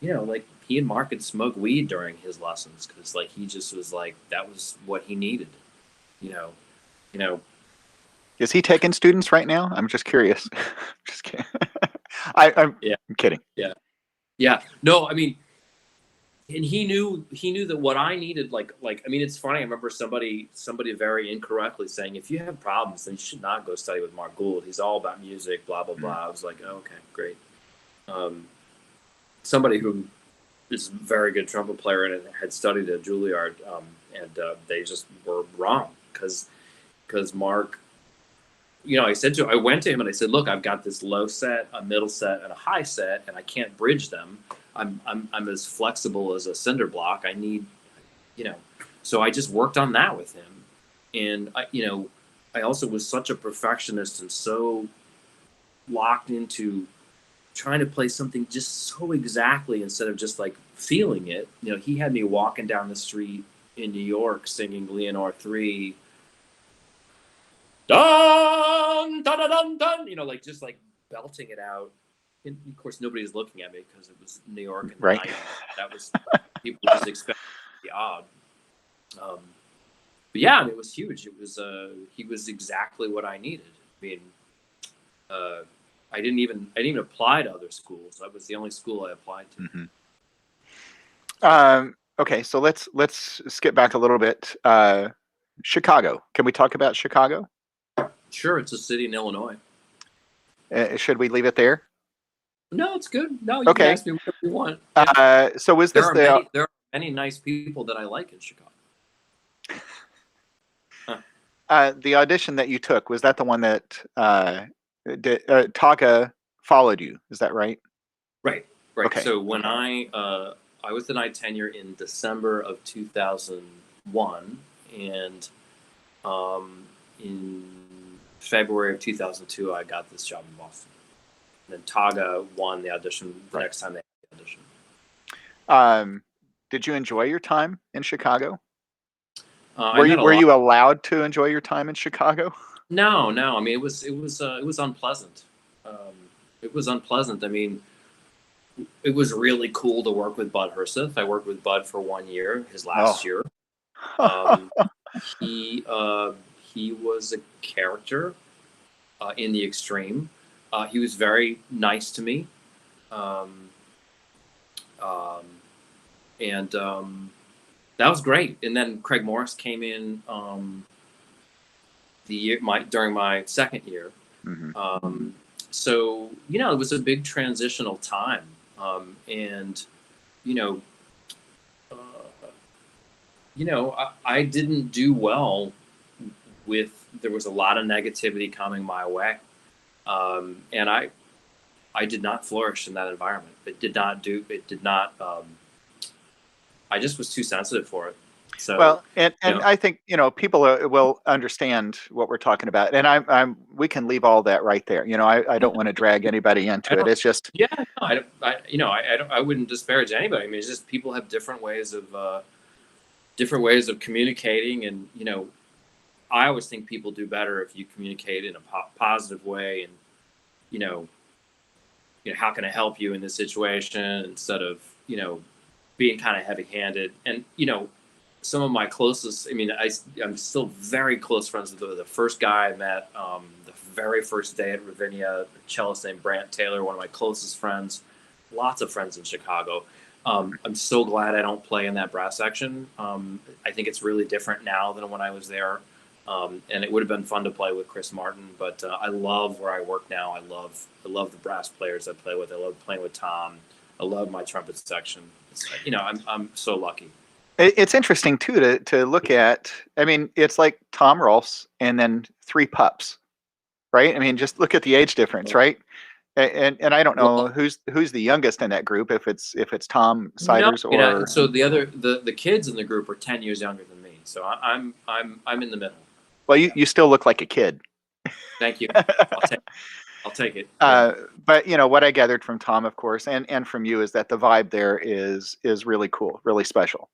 he and Mark would smoke weed during his lessons, because he just was like, that was what he needed. Is he taking students right now? I'm just curious. Just kidding. I'm kidding. Yeah. No, he knew that what I needed, like I mean, it's funny. I remember somebody very incorrectly saying, if you have problems, then you should not go study with Mark Gould. He's all about music, blah blah blah. I was like, oh, okay, great. Somebody who is a very good trumpet player and had studied at Juilliard, and they just were wrong because Mark. I went to him and I said, look, I've got this low set, a middle set, and a high set, and I can't bridge them. I'm as flexible as a cinder block. I need, so I just worked on that with him. And I also was such a perfectionist and so locked into trying to play something just so exactly instead of just like feeling it. He had me walking down the street in New York singing Leonore 3. Dun, dun, dun, dun, dun, like just like belting it out. And of course, nobody was looking at me because it was New York in the Right. 90s. That was people just expected to be odd. But yeah, it was huge. It was he was exactly what I needed. I mean, I didn't even apply to other schools. That was the only school I applied to. Mm-hmm. Okay, so let's skip back a little bit. Chicago. Can we talk about Chicago? Sure, it's a city in Illinois. Should we leave it there? No, it's good. No, you can ask me whatever you want. Yeah. So was this there are many nice people that I like in Chicago. The audition that you took, was that the one that Taka followed you? Is that right? Right. Okay. So when I was denied tenure in December of 2001, and in February of 2002, I got this job in Boston. And then Taga won the audition the next time they had the audition. Did you enjoy your time in Chicago? Were you allowed to enjoy your time in Chicago? No. I mean, it was unpleasant. It was unpleasant. I mean, it was really cool to work with Bud Herseth. I worked with Bud for 1 year, his last year. He was a character in the extreme. He was very nice to me. And that was great. And then Craig Morris came in during my second year. Mm-hmm. So, it was a big transitional time. I didn't do well there was a lot of negativity coming my way. And I did not flourish in that environment. I just was too sensitive for it. So, well, and I think, people will understand what we're talking about, and we can leave all that right there. I don't want to drag anybody into it. It's just, I wouldn't disparage anybody. I mean, it's just people have different ways of communicating, and I always think people do better if you communicate in a positive way, and how can I help you in this situation instead of being kind of heavy-handed. And some of my closest, I mean, I'm still very close friends with the first guy I met the very first day at Ravinia, a cellist named Brant Taylor, one of my closest friends. Lots of friends in Chicago. I'm so glad I don't play in that brass section. I think it's really different now than when I was there. And it would have been fun to play with Chris Martin, but I love where I work now. I love the brass players I play with. I love playing with Tom. I love my trumpet section. I'm so lucky. It's interesting too to look at. I mean, it's like Tom Rolfs and then 3 pups, right? I mean, just look at the age difference, right? And I don't know who's the youngest in that group. If it's Tom Siders or so the kids in the group are 10 years younger than me. So I'm in the middle. Well, you still look like a kid. Thank you. I'll take it. But what I gathered from Tom, of course, and from you, is that the vibe there is really cool, really special.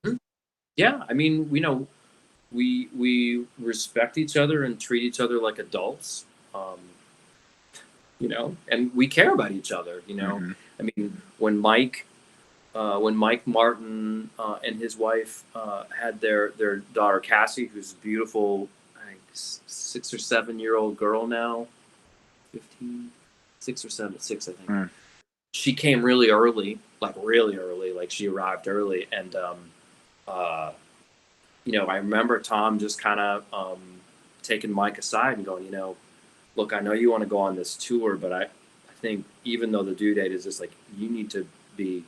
Yeah, I mean, we respect each other and treat each other like adults, and we care about each other. Mm-hmm. I mean, when Mike Martin and his wife had their daughter Cassie, who's a beautiful, I think 6 or 7 year old girl now, 15, 6 or 7, 6, I think. she came really early, like really early, like she arrived early. And, you know, I remember Tom just kind of taking Mike aside and going, you know, look, I know you want to go on this tour, but I think even though the due date is just like, you need to be,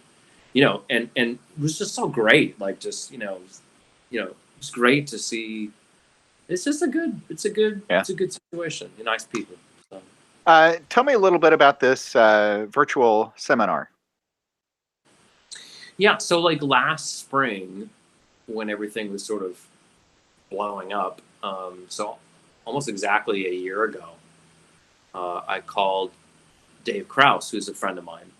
you know, and it was just so great. Like, just, it's great to see. It's just it's a good situation. Nice people. So. Tell me a little bit about this virtual seminar. Yeah. So like last spring, when everything was sort of blowing up, so almost exactly a year ago, I called Dave Krause, who's a friend of mine.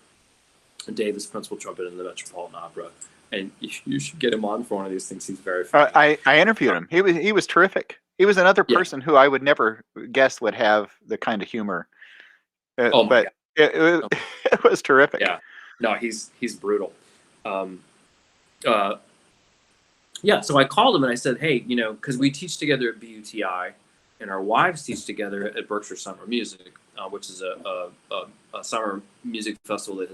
And Dave is principal trumpet in the Metropolitan Opera, and you should get him on for one of these things. He's very funny. I interviewed him. He was terrific. He was another person who I would never guess would have the kind of humor. Oh my God. It was terrific. Yeah, no, he's brutal. Yeah, so I called him and I said, hey, you know, because we teach together at BUTI, and our wives teach together at Berkshire Summer Music, which is a summer music festival that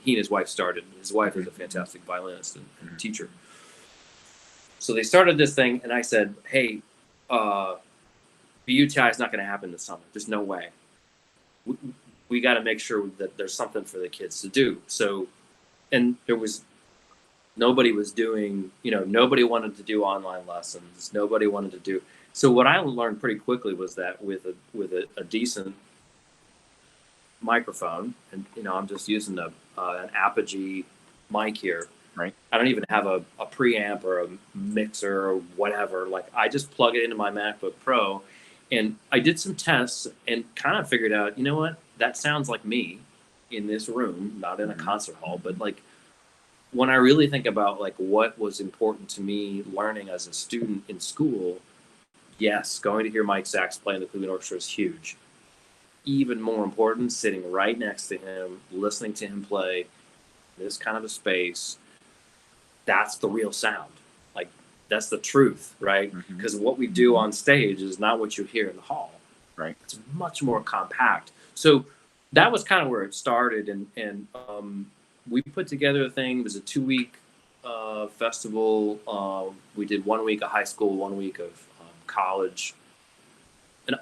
he and his wife started. His wife is a fantastic violinist and teacher. So they started this thing, and I said, hey, BUTI is not going to happen this summer. There's no way. We got to make sure that there's something for the kids to do. So, and nobody was doing, nobody wanted to do online lessons. Nobody wanted to do. So what I learned pretty quickly was that with a decent microphone, and I'm just using an Apogee mic here. Right. I don't even have a preamp or a mixer or whatever. Like, I just plug it into my MacBook Pro, and I did some tests and kind of figured out, you know what, that sounds like me in this room, not in a concert hall, but like when I really think about like what was important to me learning as a student in school, yes, going to hear Mike Sachs play in the Cleveland Orchestra is huge. Even more important, sitting right next to him, listening to him play this kind of a space. That's the real sound. Like, that's the truth, right? Because what we do on stage is not what you hear in the hall. Right. It's much more compact. So that was kind of where it started. And we put together a thing. It was a 2-week festival. We did 1 week of high school, 1 week of college. And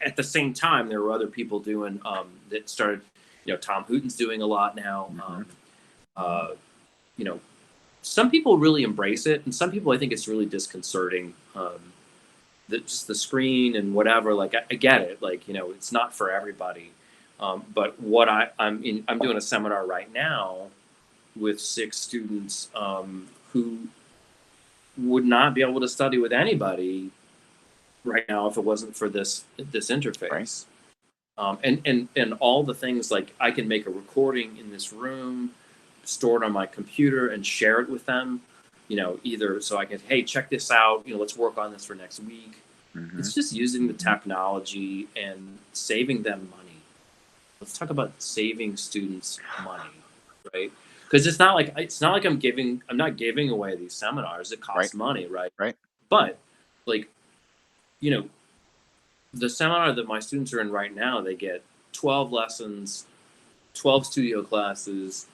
at the same time, there were other people doing that started, Tom Hooten's doing a lot now. Some people really embrace it, and some people, I think it's really disconcerting. Just the screen and whatever, like I get it, like, it's not for everybody. But what I'm doing a seminar right now with 6 students who would not be able to study with anybody right now if it wasn't for this interface. Right. And all the things, like I can make a recording in this room, store it on my computer and share it with them, either so I can, hey, check this out, let's work on this for next week. It's just using the technology and saving them money. Let's talk about saving students money, right? Because it's not like I'm not giving away these seminars. It costs money, right? Right. But like, the seminar that my students are in right now, they get 12 lessons, 12 studio classes,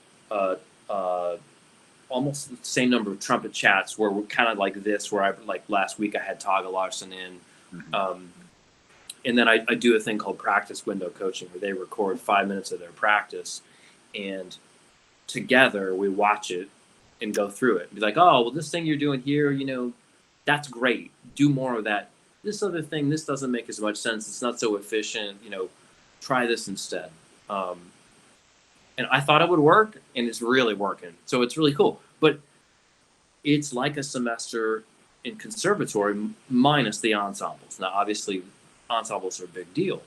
almost the same number of trumpet chats where we're kind of like this, where last week I had Taga Larson in. And then I do a thing called practice window coaching, where they record 5 minutes of their practice, and together we watch it and go through it. Be like, oh, well, this thing you're doing here, that's great. Do more of that. This other thing, this doesn't make as much sense. It's not so efficient. Try this instead. And I thought it would work, and it's really working. So it's really cool. But it's like a semester in conservatory minus the ensembles. Now, obviously, ensembles are a big deal.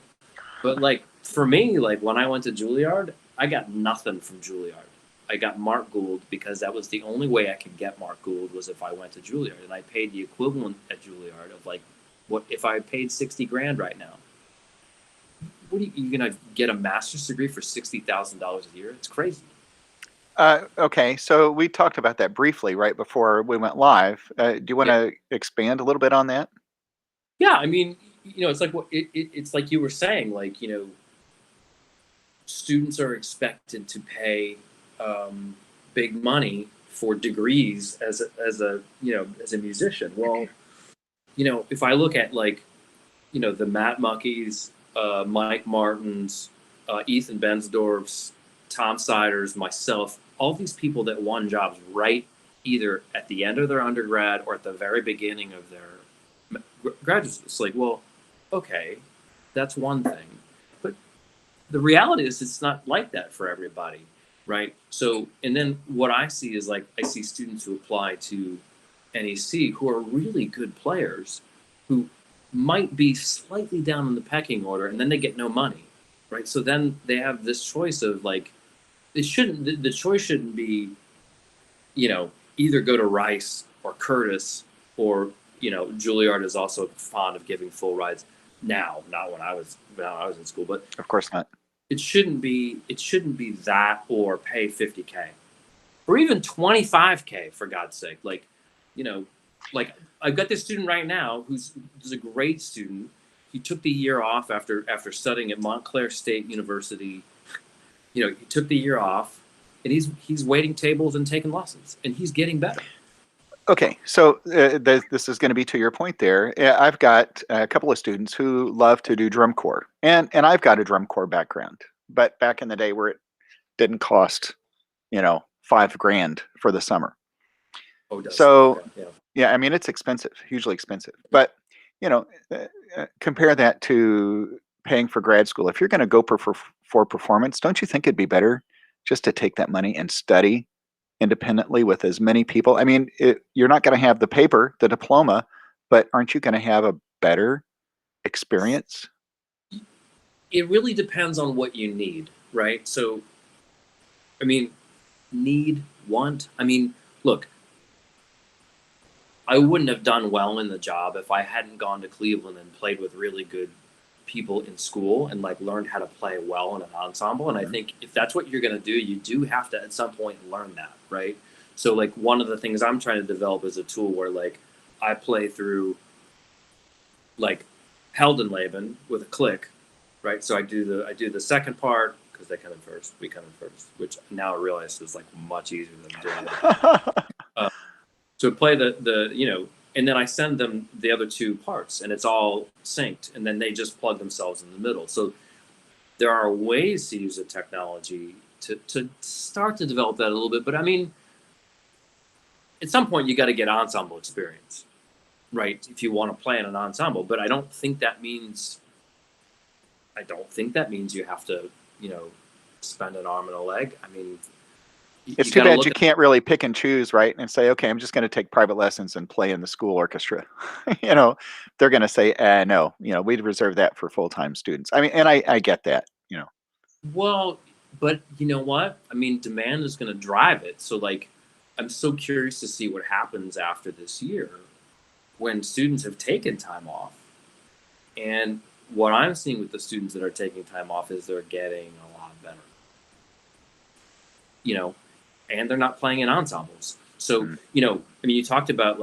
But like for me, like when I went to Juilliard, I got nothing from Juilliard. I got Mark Gould because that was the only way I could get Mark Gould was if I went to Juilliard, and I paid the equivalent at Juilliard of like, what if I paid $60,000 right now? What are you gonna get a master's degree for $60,000 a year? It's crazy. Okay, so we talked about that briefly right before we went live. Do you want to expand a little bit on that? Yeah, I mean, it's like it's like you were saying, like, students are expected to pay big money for degrees as a musician. Well, if I look at the Matt Muckeys, Mike Martins, Ethan Bensdorfs, Tom Siders, myself, all these people that won jobs right either at the end of their undergrad or at the very beginning of their graduate school. It's like, well, okay, that's one thing. But the reality is it's not like that for everybody, right? So, and then what I see is I see students who apply to NEC who are really good players who might be slightly down in the pecking order, and then they get no money, right? So then they have this choice of the choice shouldn't be, either go to Rice or Curtis or, Juilliard is also fond of giving full rides now, not when I was in school, but Of course not. it shouldn't be that or pay $50K or even $25K for God's sake. I've got this student right now who's a great student. He took the year off after studying at Montclair State University. He took the year off, and he's waiting tables and taking lessons, and he's getting better. Okay, so this is going to be to your point there. I've got a couple of students who love to do drum corps, and I've got a drum corps background, but back in the day where it didn't cost, $5,000 for the summer. Oh, does So yeah. yeah, I mean it's expensive, hugely expensive. But compare that to paying for grad school. If you're going to go for performance, don't you think it'd be better just to take that money and study independently with as many people? I mean, you're not going to have the paper, the diploma, but aren't you going to have a better experience? It really depends on what you need, right? So, I mean, want. I mean, look, I wouldn't have done well in the job if I hadn't gone to Cleveland and played with really good people in school and learned how to play well in an ensemble. And I think if that's what you're going to do, you do have to at some point learn that, right? So one of the things I'm trying to develop is a tool where I play through Heldenleben with a click, right? So I do the second part because they come in first, we come in first, which now I realize is much easier than doing it. So play and then I send them the other two parts, and it's all synced, and then they just plug themselves in the middle. So there are ways to use the technology to start to develop that a little bit. But I mean, at some point you got to get ensemble experience, right? If you want to play in an ensemble. But I don't think that means you have to, spend an arm and a leg. I mean, It's too bad you can't really pick and choose, right? And say, okay, I'm just going to take private lessons and play in the school orchestra. They're going to say, no, we'd reserve that for full-time students. I mean, and I get that, Well, but you know what? I mean, demand is going to drive it. So I'm so curious to see what happens after this year when students have taken time off. And what I'm seeing with the students that are taking time off is they're getting a lot better. And they're not playing in ensembles. So, I mean, you talked about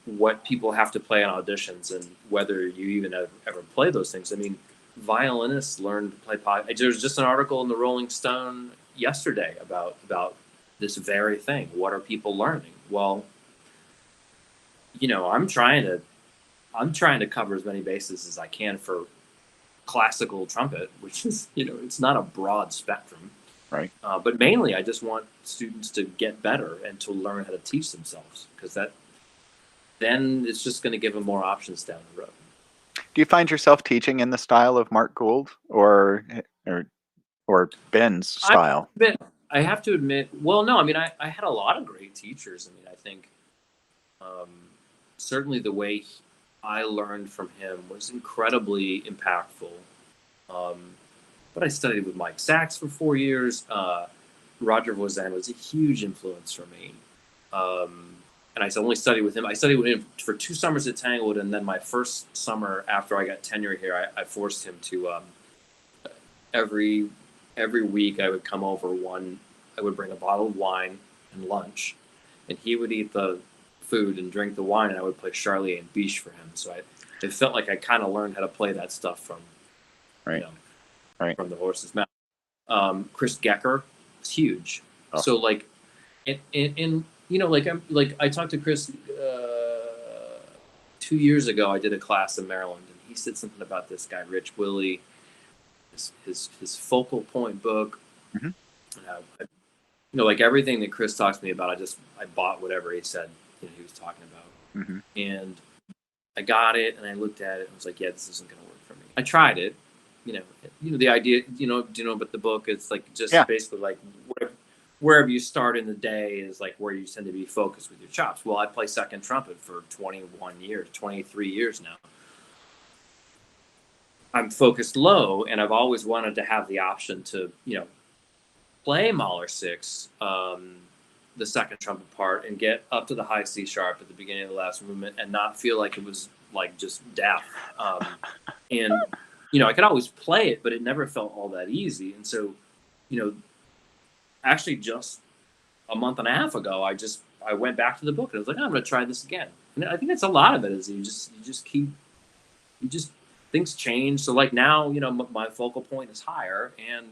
what people have to play on auditions and whether you even ever play those things. I mean, violinists learn to play. There's just an article in the Rolling Stone yesterday about this very thing. What are people learning? Well, I'm trying to cover as many bases as I can for classical trumpet, which is, it's not a broad spectrum. Right. But mainly, I just want students to get better and to learn how to teach themselves, because then it's just going to give them more options down the road. Do you find yourself teaching in the style of Mark Gould or Ben's style? I have to admit, well, no, I mean, I had a lot of great teachers. I mean, I think certainly the way I learned from him was incredibly impactful. But I studied with Mike Sachs for 4 years. Roger Voisin was a huge influence for me. And I only studied with him. I studied with him for 2 summers at Tanglewood, and then my first summer after I got tenure here, I forced him to every week I would come over. I would bring a bottle of wine and lunch, and he would eat the food and drink the wine, and I would play Charlie and Biche for him. So it felt like I kind of learned how to play that stuff from, right. Right. from the horse's mouth. Chris Gecker is huge. Oh. So like, and you know, like I talked to Chris 2 years ago. I did a class in Maryland, and he said something about this guy Rich Willie, his focal point book. Mm-hmm. You know, like everything that Chris talks to me about, I bought whatever he said, you know, he was talking about, Mm-hmm. and I got it, and I looked at it, and I was like, yeah, this isn't going to work for me. I tried it, you know, the idea, you know, but the book, it's like just basically like wherever you start in the day is like where you tend to be focused with your chops. Well, I play second trumpet for 21 years, 23 years now. I'm focused low, and I've always wanted to have the option to, you know, play Mahler 6, the second trumpet part, and get up to the high C sharp at the beginning of the last movement and not feel like it was like just death. And, you know, I could always play it, but it never felt all that easy. And so, you know, actually just a month and a half ago, I went back to the book and I was like, I'm going to try this again. And I think that's a lot of it is you just things change. So like now, you know, my focal point is higher, and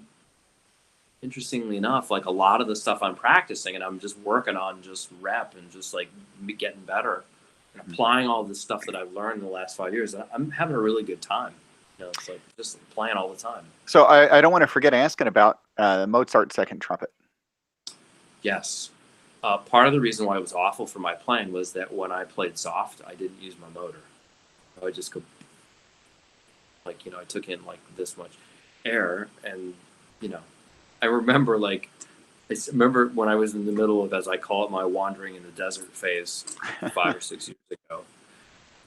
interestingly enough, like a lot of the stuff I'm practicing and I'm just working on just rep and just like getting better and applying all this stuff that I've learned in the last 5 years. And I'm having a really good time. You know, it's like just playing all the time. So I don't want to forget asking about Mozart second trumpet. Yes. Part of the reason why it was awful for my playing was that when I played soft, I didn't use my motor. I would just go, like, you know, I took in like this much air, and, you know, I remember when I was in the middle of, as I call it, my wandering in the desert phase 5 or 6 years ago.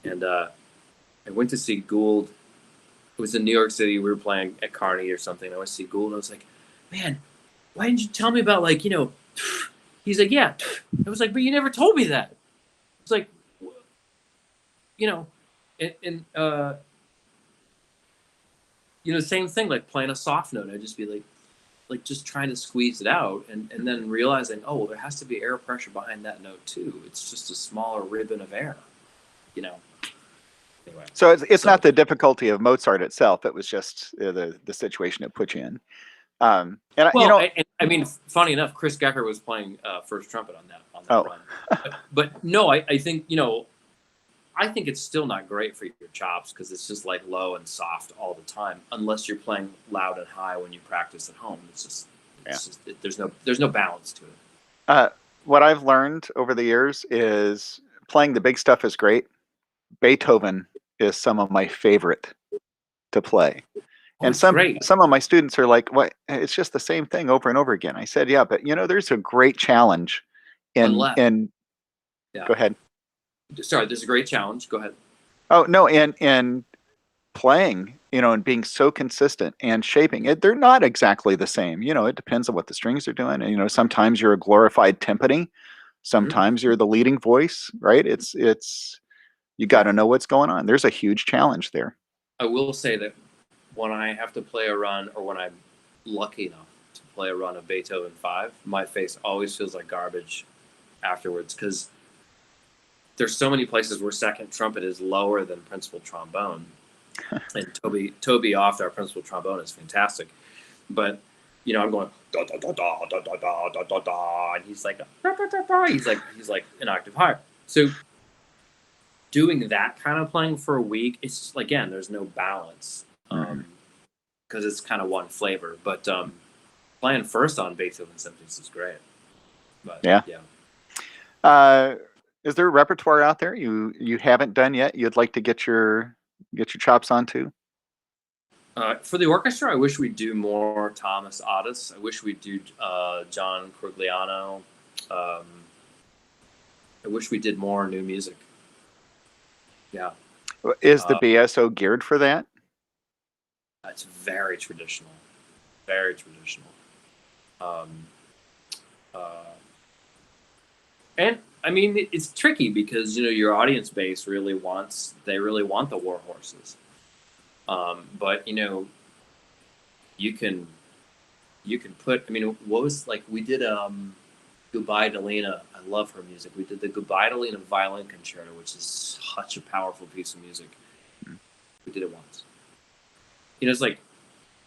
And I went to see Gould. It was in New York City. We were playing at Carnegie or something. I went to see Gould, and I was like, man, why didn't you tell me about, like, you know, he's like, yeah. I was like, but you never told me that. It's like, you know, and you know, same thing, like playing a soft note. I'd just be like just trying to squeeze it out, and then realizing, oh, well, there has to be air pressure behind that note too. It's just a smaller ribbon of air, you know. Anyway, so it's not the difficulty of Mozart itself. It was just the situation it put you in. And well, you know, I mean, funny enough, Chris Gecker was playing first trumpet on that run. But no, I think, you know, I think it's still not great for your chops because it's just like low and soft all the time, unless you're playing loud and high when you practice at home. It's just there's no balance to it. What I've learned over the years is playing the big stuff is great. Beethoven is some of my favorite to play. And some of my students are like, "What? It's just the same thing over and over again." I said, "Yeah, but you know, there's a great challenge in yeah. Go ahead. Sorry, there's a great challenge. Go ahead. Oh no, and playing, you know, and being so consistent and shaping it. They're not exactly the same. You know, it depends on what the strings are doing. And, you know, sometimes you're a glorified timpani, sometimes you're the leading voice, right? It's you got to know what's going on. There's a huge challenge there. I will say that when I have to play a run, or when I'm lucky enough to play a run of Beethoven 5, my face always feels like garbage afterwards, because there's so many places where second trumpet is lower than principal trombone. And Toby Oft, our principal trombone, is fantastic. But, you know, I'm going da da da da da da da da da da, and he's like da, da, da, da. He's like an octave higher. So doing that kind of playing for a week, it's again, there's no balance because it's kind of one flavor. But playing first on Beethoven symphonies is great. But, yeah. Is there a repertoire out there you haven't done yet you'd like to get your chops onto? For the orchestra, I wish we'd do more Thomas Otis. I wish we'd do John Corigliano. I wish we did more new music. Yeah. Is the BSO geared for that? It's very traditional. Very traditional. And I mean, it's tricky because, you know, your audience base really want the war horses. But, you know, you can put, I mean, what was, like, we did Goodbye to Lena. I love her music. We did the Goodbye to Lena violin concerto, which is such a powerful piece of music. We did it once. You know, it's like,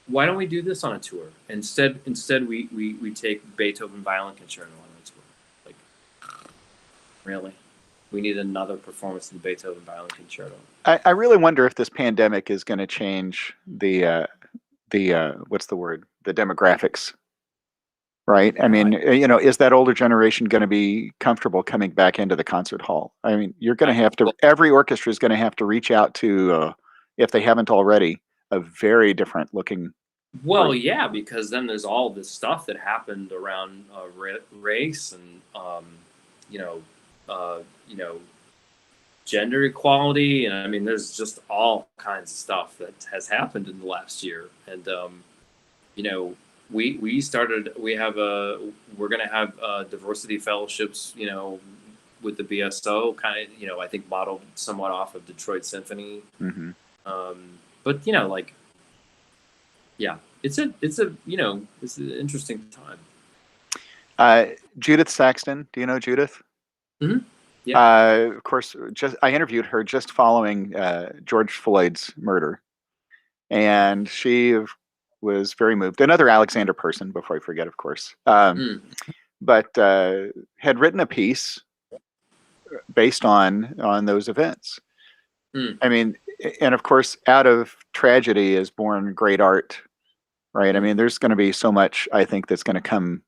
why don't we do this on a tour? Instead we take Beethoven Violin Concerto on a tour. Like, really? We need another performance in Beethoven Violin Concerto. I really wonder if this pandemic is going to change the what's the word? The demographics, right? I mean, is that older generation going to be comfortable coming back into the concert hall? I mean, you're going to have to. Every orchestra is going to have to reach out to, if they haven't already, a very different looking. Well, yeah, because then there's all this stuff that happened around race and gender equality, and I mean, there's just all kinds of stuff that has happened in the last year. And we're going to have diversity fellowships, with the BSO, kind of, I think modeled somewhat off of Detroit Symphony. Mm-hmm. But yeah, it's an interesting time. Judith Saxton, do you know Judith? Mm-hmm. Yeah. Of course, I interviewed her just following George Floyd's murder, and she was very moved. Another Alexander person, before I forget, of course, but had written a piece based on those events. I mean, and of course, out of tragedy is born great art, right? I mean, there's going to be so much, I think, that's going to come.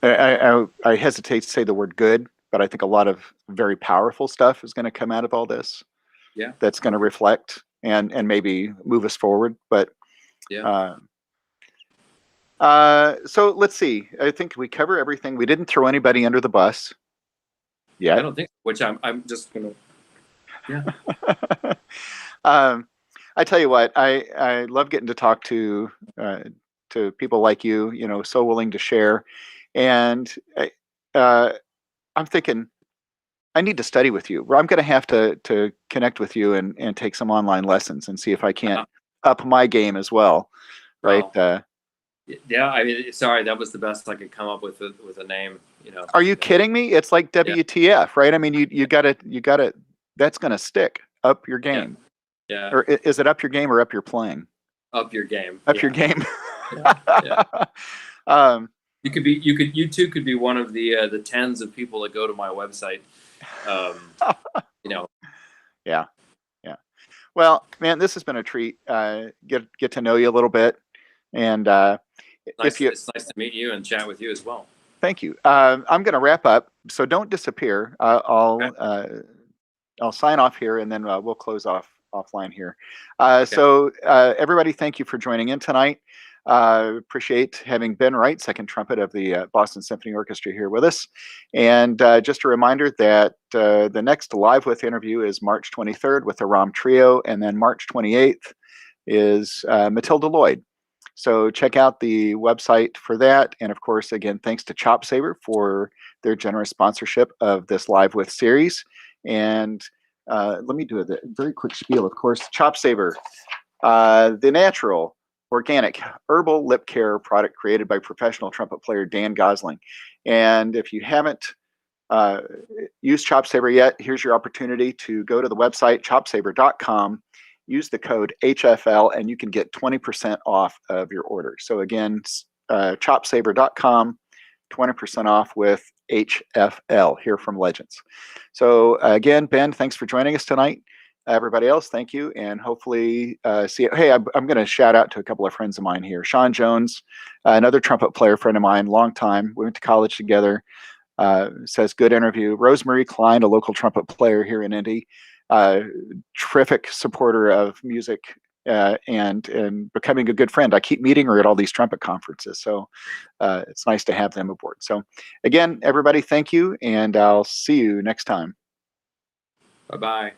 I hesitate to say the word good, but I think a lot of very powerful stuff is going to come out of all this. Yeah. That's going to reflect and maybe move us forward. But yeah. So let's see. I think we cover everything. We didn't throw anybody under the bus. Yeah. I don't think. Which I'm just gonna. Yeah. I tell you what, I love getting to talk to people like you, so willing to share. And I'm thinking I need to study with you. I'm going to have to connect with you and take some online lessons and see if I can't up my game as well. Right. Yeah. I mean, sorry, that was the best I could come up with a name, Are you kidding me? It's like WTF, right? I mean, you gotta, that's going to stick. Up your game. Yeah. Or is it up your game or up your playing? Up your game. Up your game. You too could be one of the tens of people that go to my website. Yeah. Well, man, this has been a treat. Get to know you a little bit, and it's nice to meet you and chat with you as well. Thank you. I'm going to wrap up, so don't disappear. I'll sign off here, and then we'll close offline here. So everybody, thank you for joining in tonight. Appreciate having Ben Wright, second trumpet of the Boston Symphony Orchestra, here with us. And just a reminder that the next Live With interview is March 23rd with the Rom Trio, and then March 28th is Matilda Lloyd. So check out the website for that. And of course, again, thanks to ChopSaver for their generous sponsorship of this Live With series. And let me do a very quick spiel. Of course, ChopSaver, the natural, organic, herbal lip care product created by professional trumpet player Dan Gosling. And if you haven't used ChopSaver yet, here's your opportunity to go to the website, chopsaver.com, use the code HFL, and you can get 20% off of your order. So again, chopsaver.com, 20% off with HFL here from Legends. So again, Ben, thanks for joining us tonight. Everybody else, thank you, and hopefully see you. Hey, I'm going to shout out to a couple of friends of mine here. Sean Jones, another trumpet player friend of mine, long time. We went to college together. Says good interview. Rosemary Klein, a local trumpet player here in Indy, terrific supporter of music and becoming a good friend. I keep meeting her at all these trumpet conferences, so it's nice to have them aboard. So again, everybody, thank you, and I'll see you next time. Bye-bye.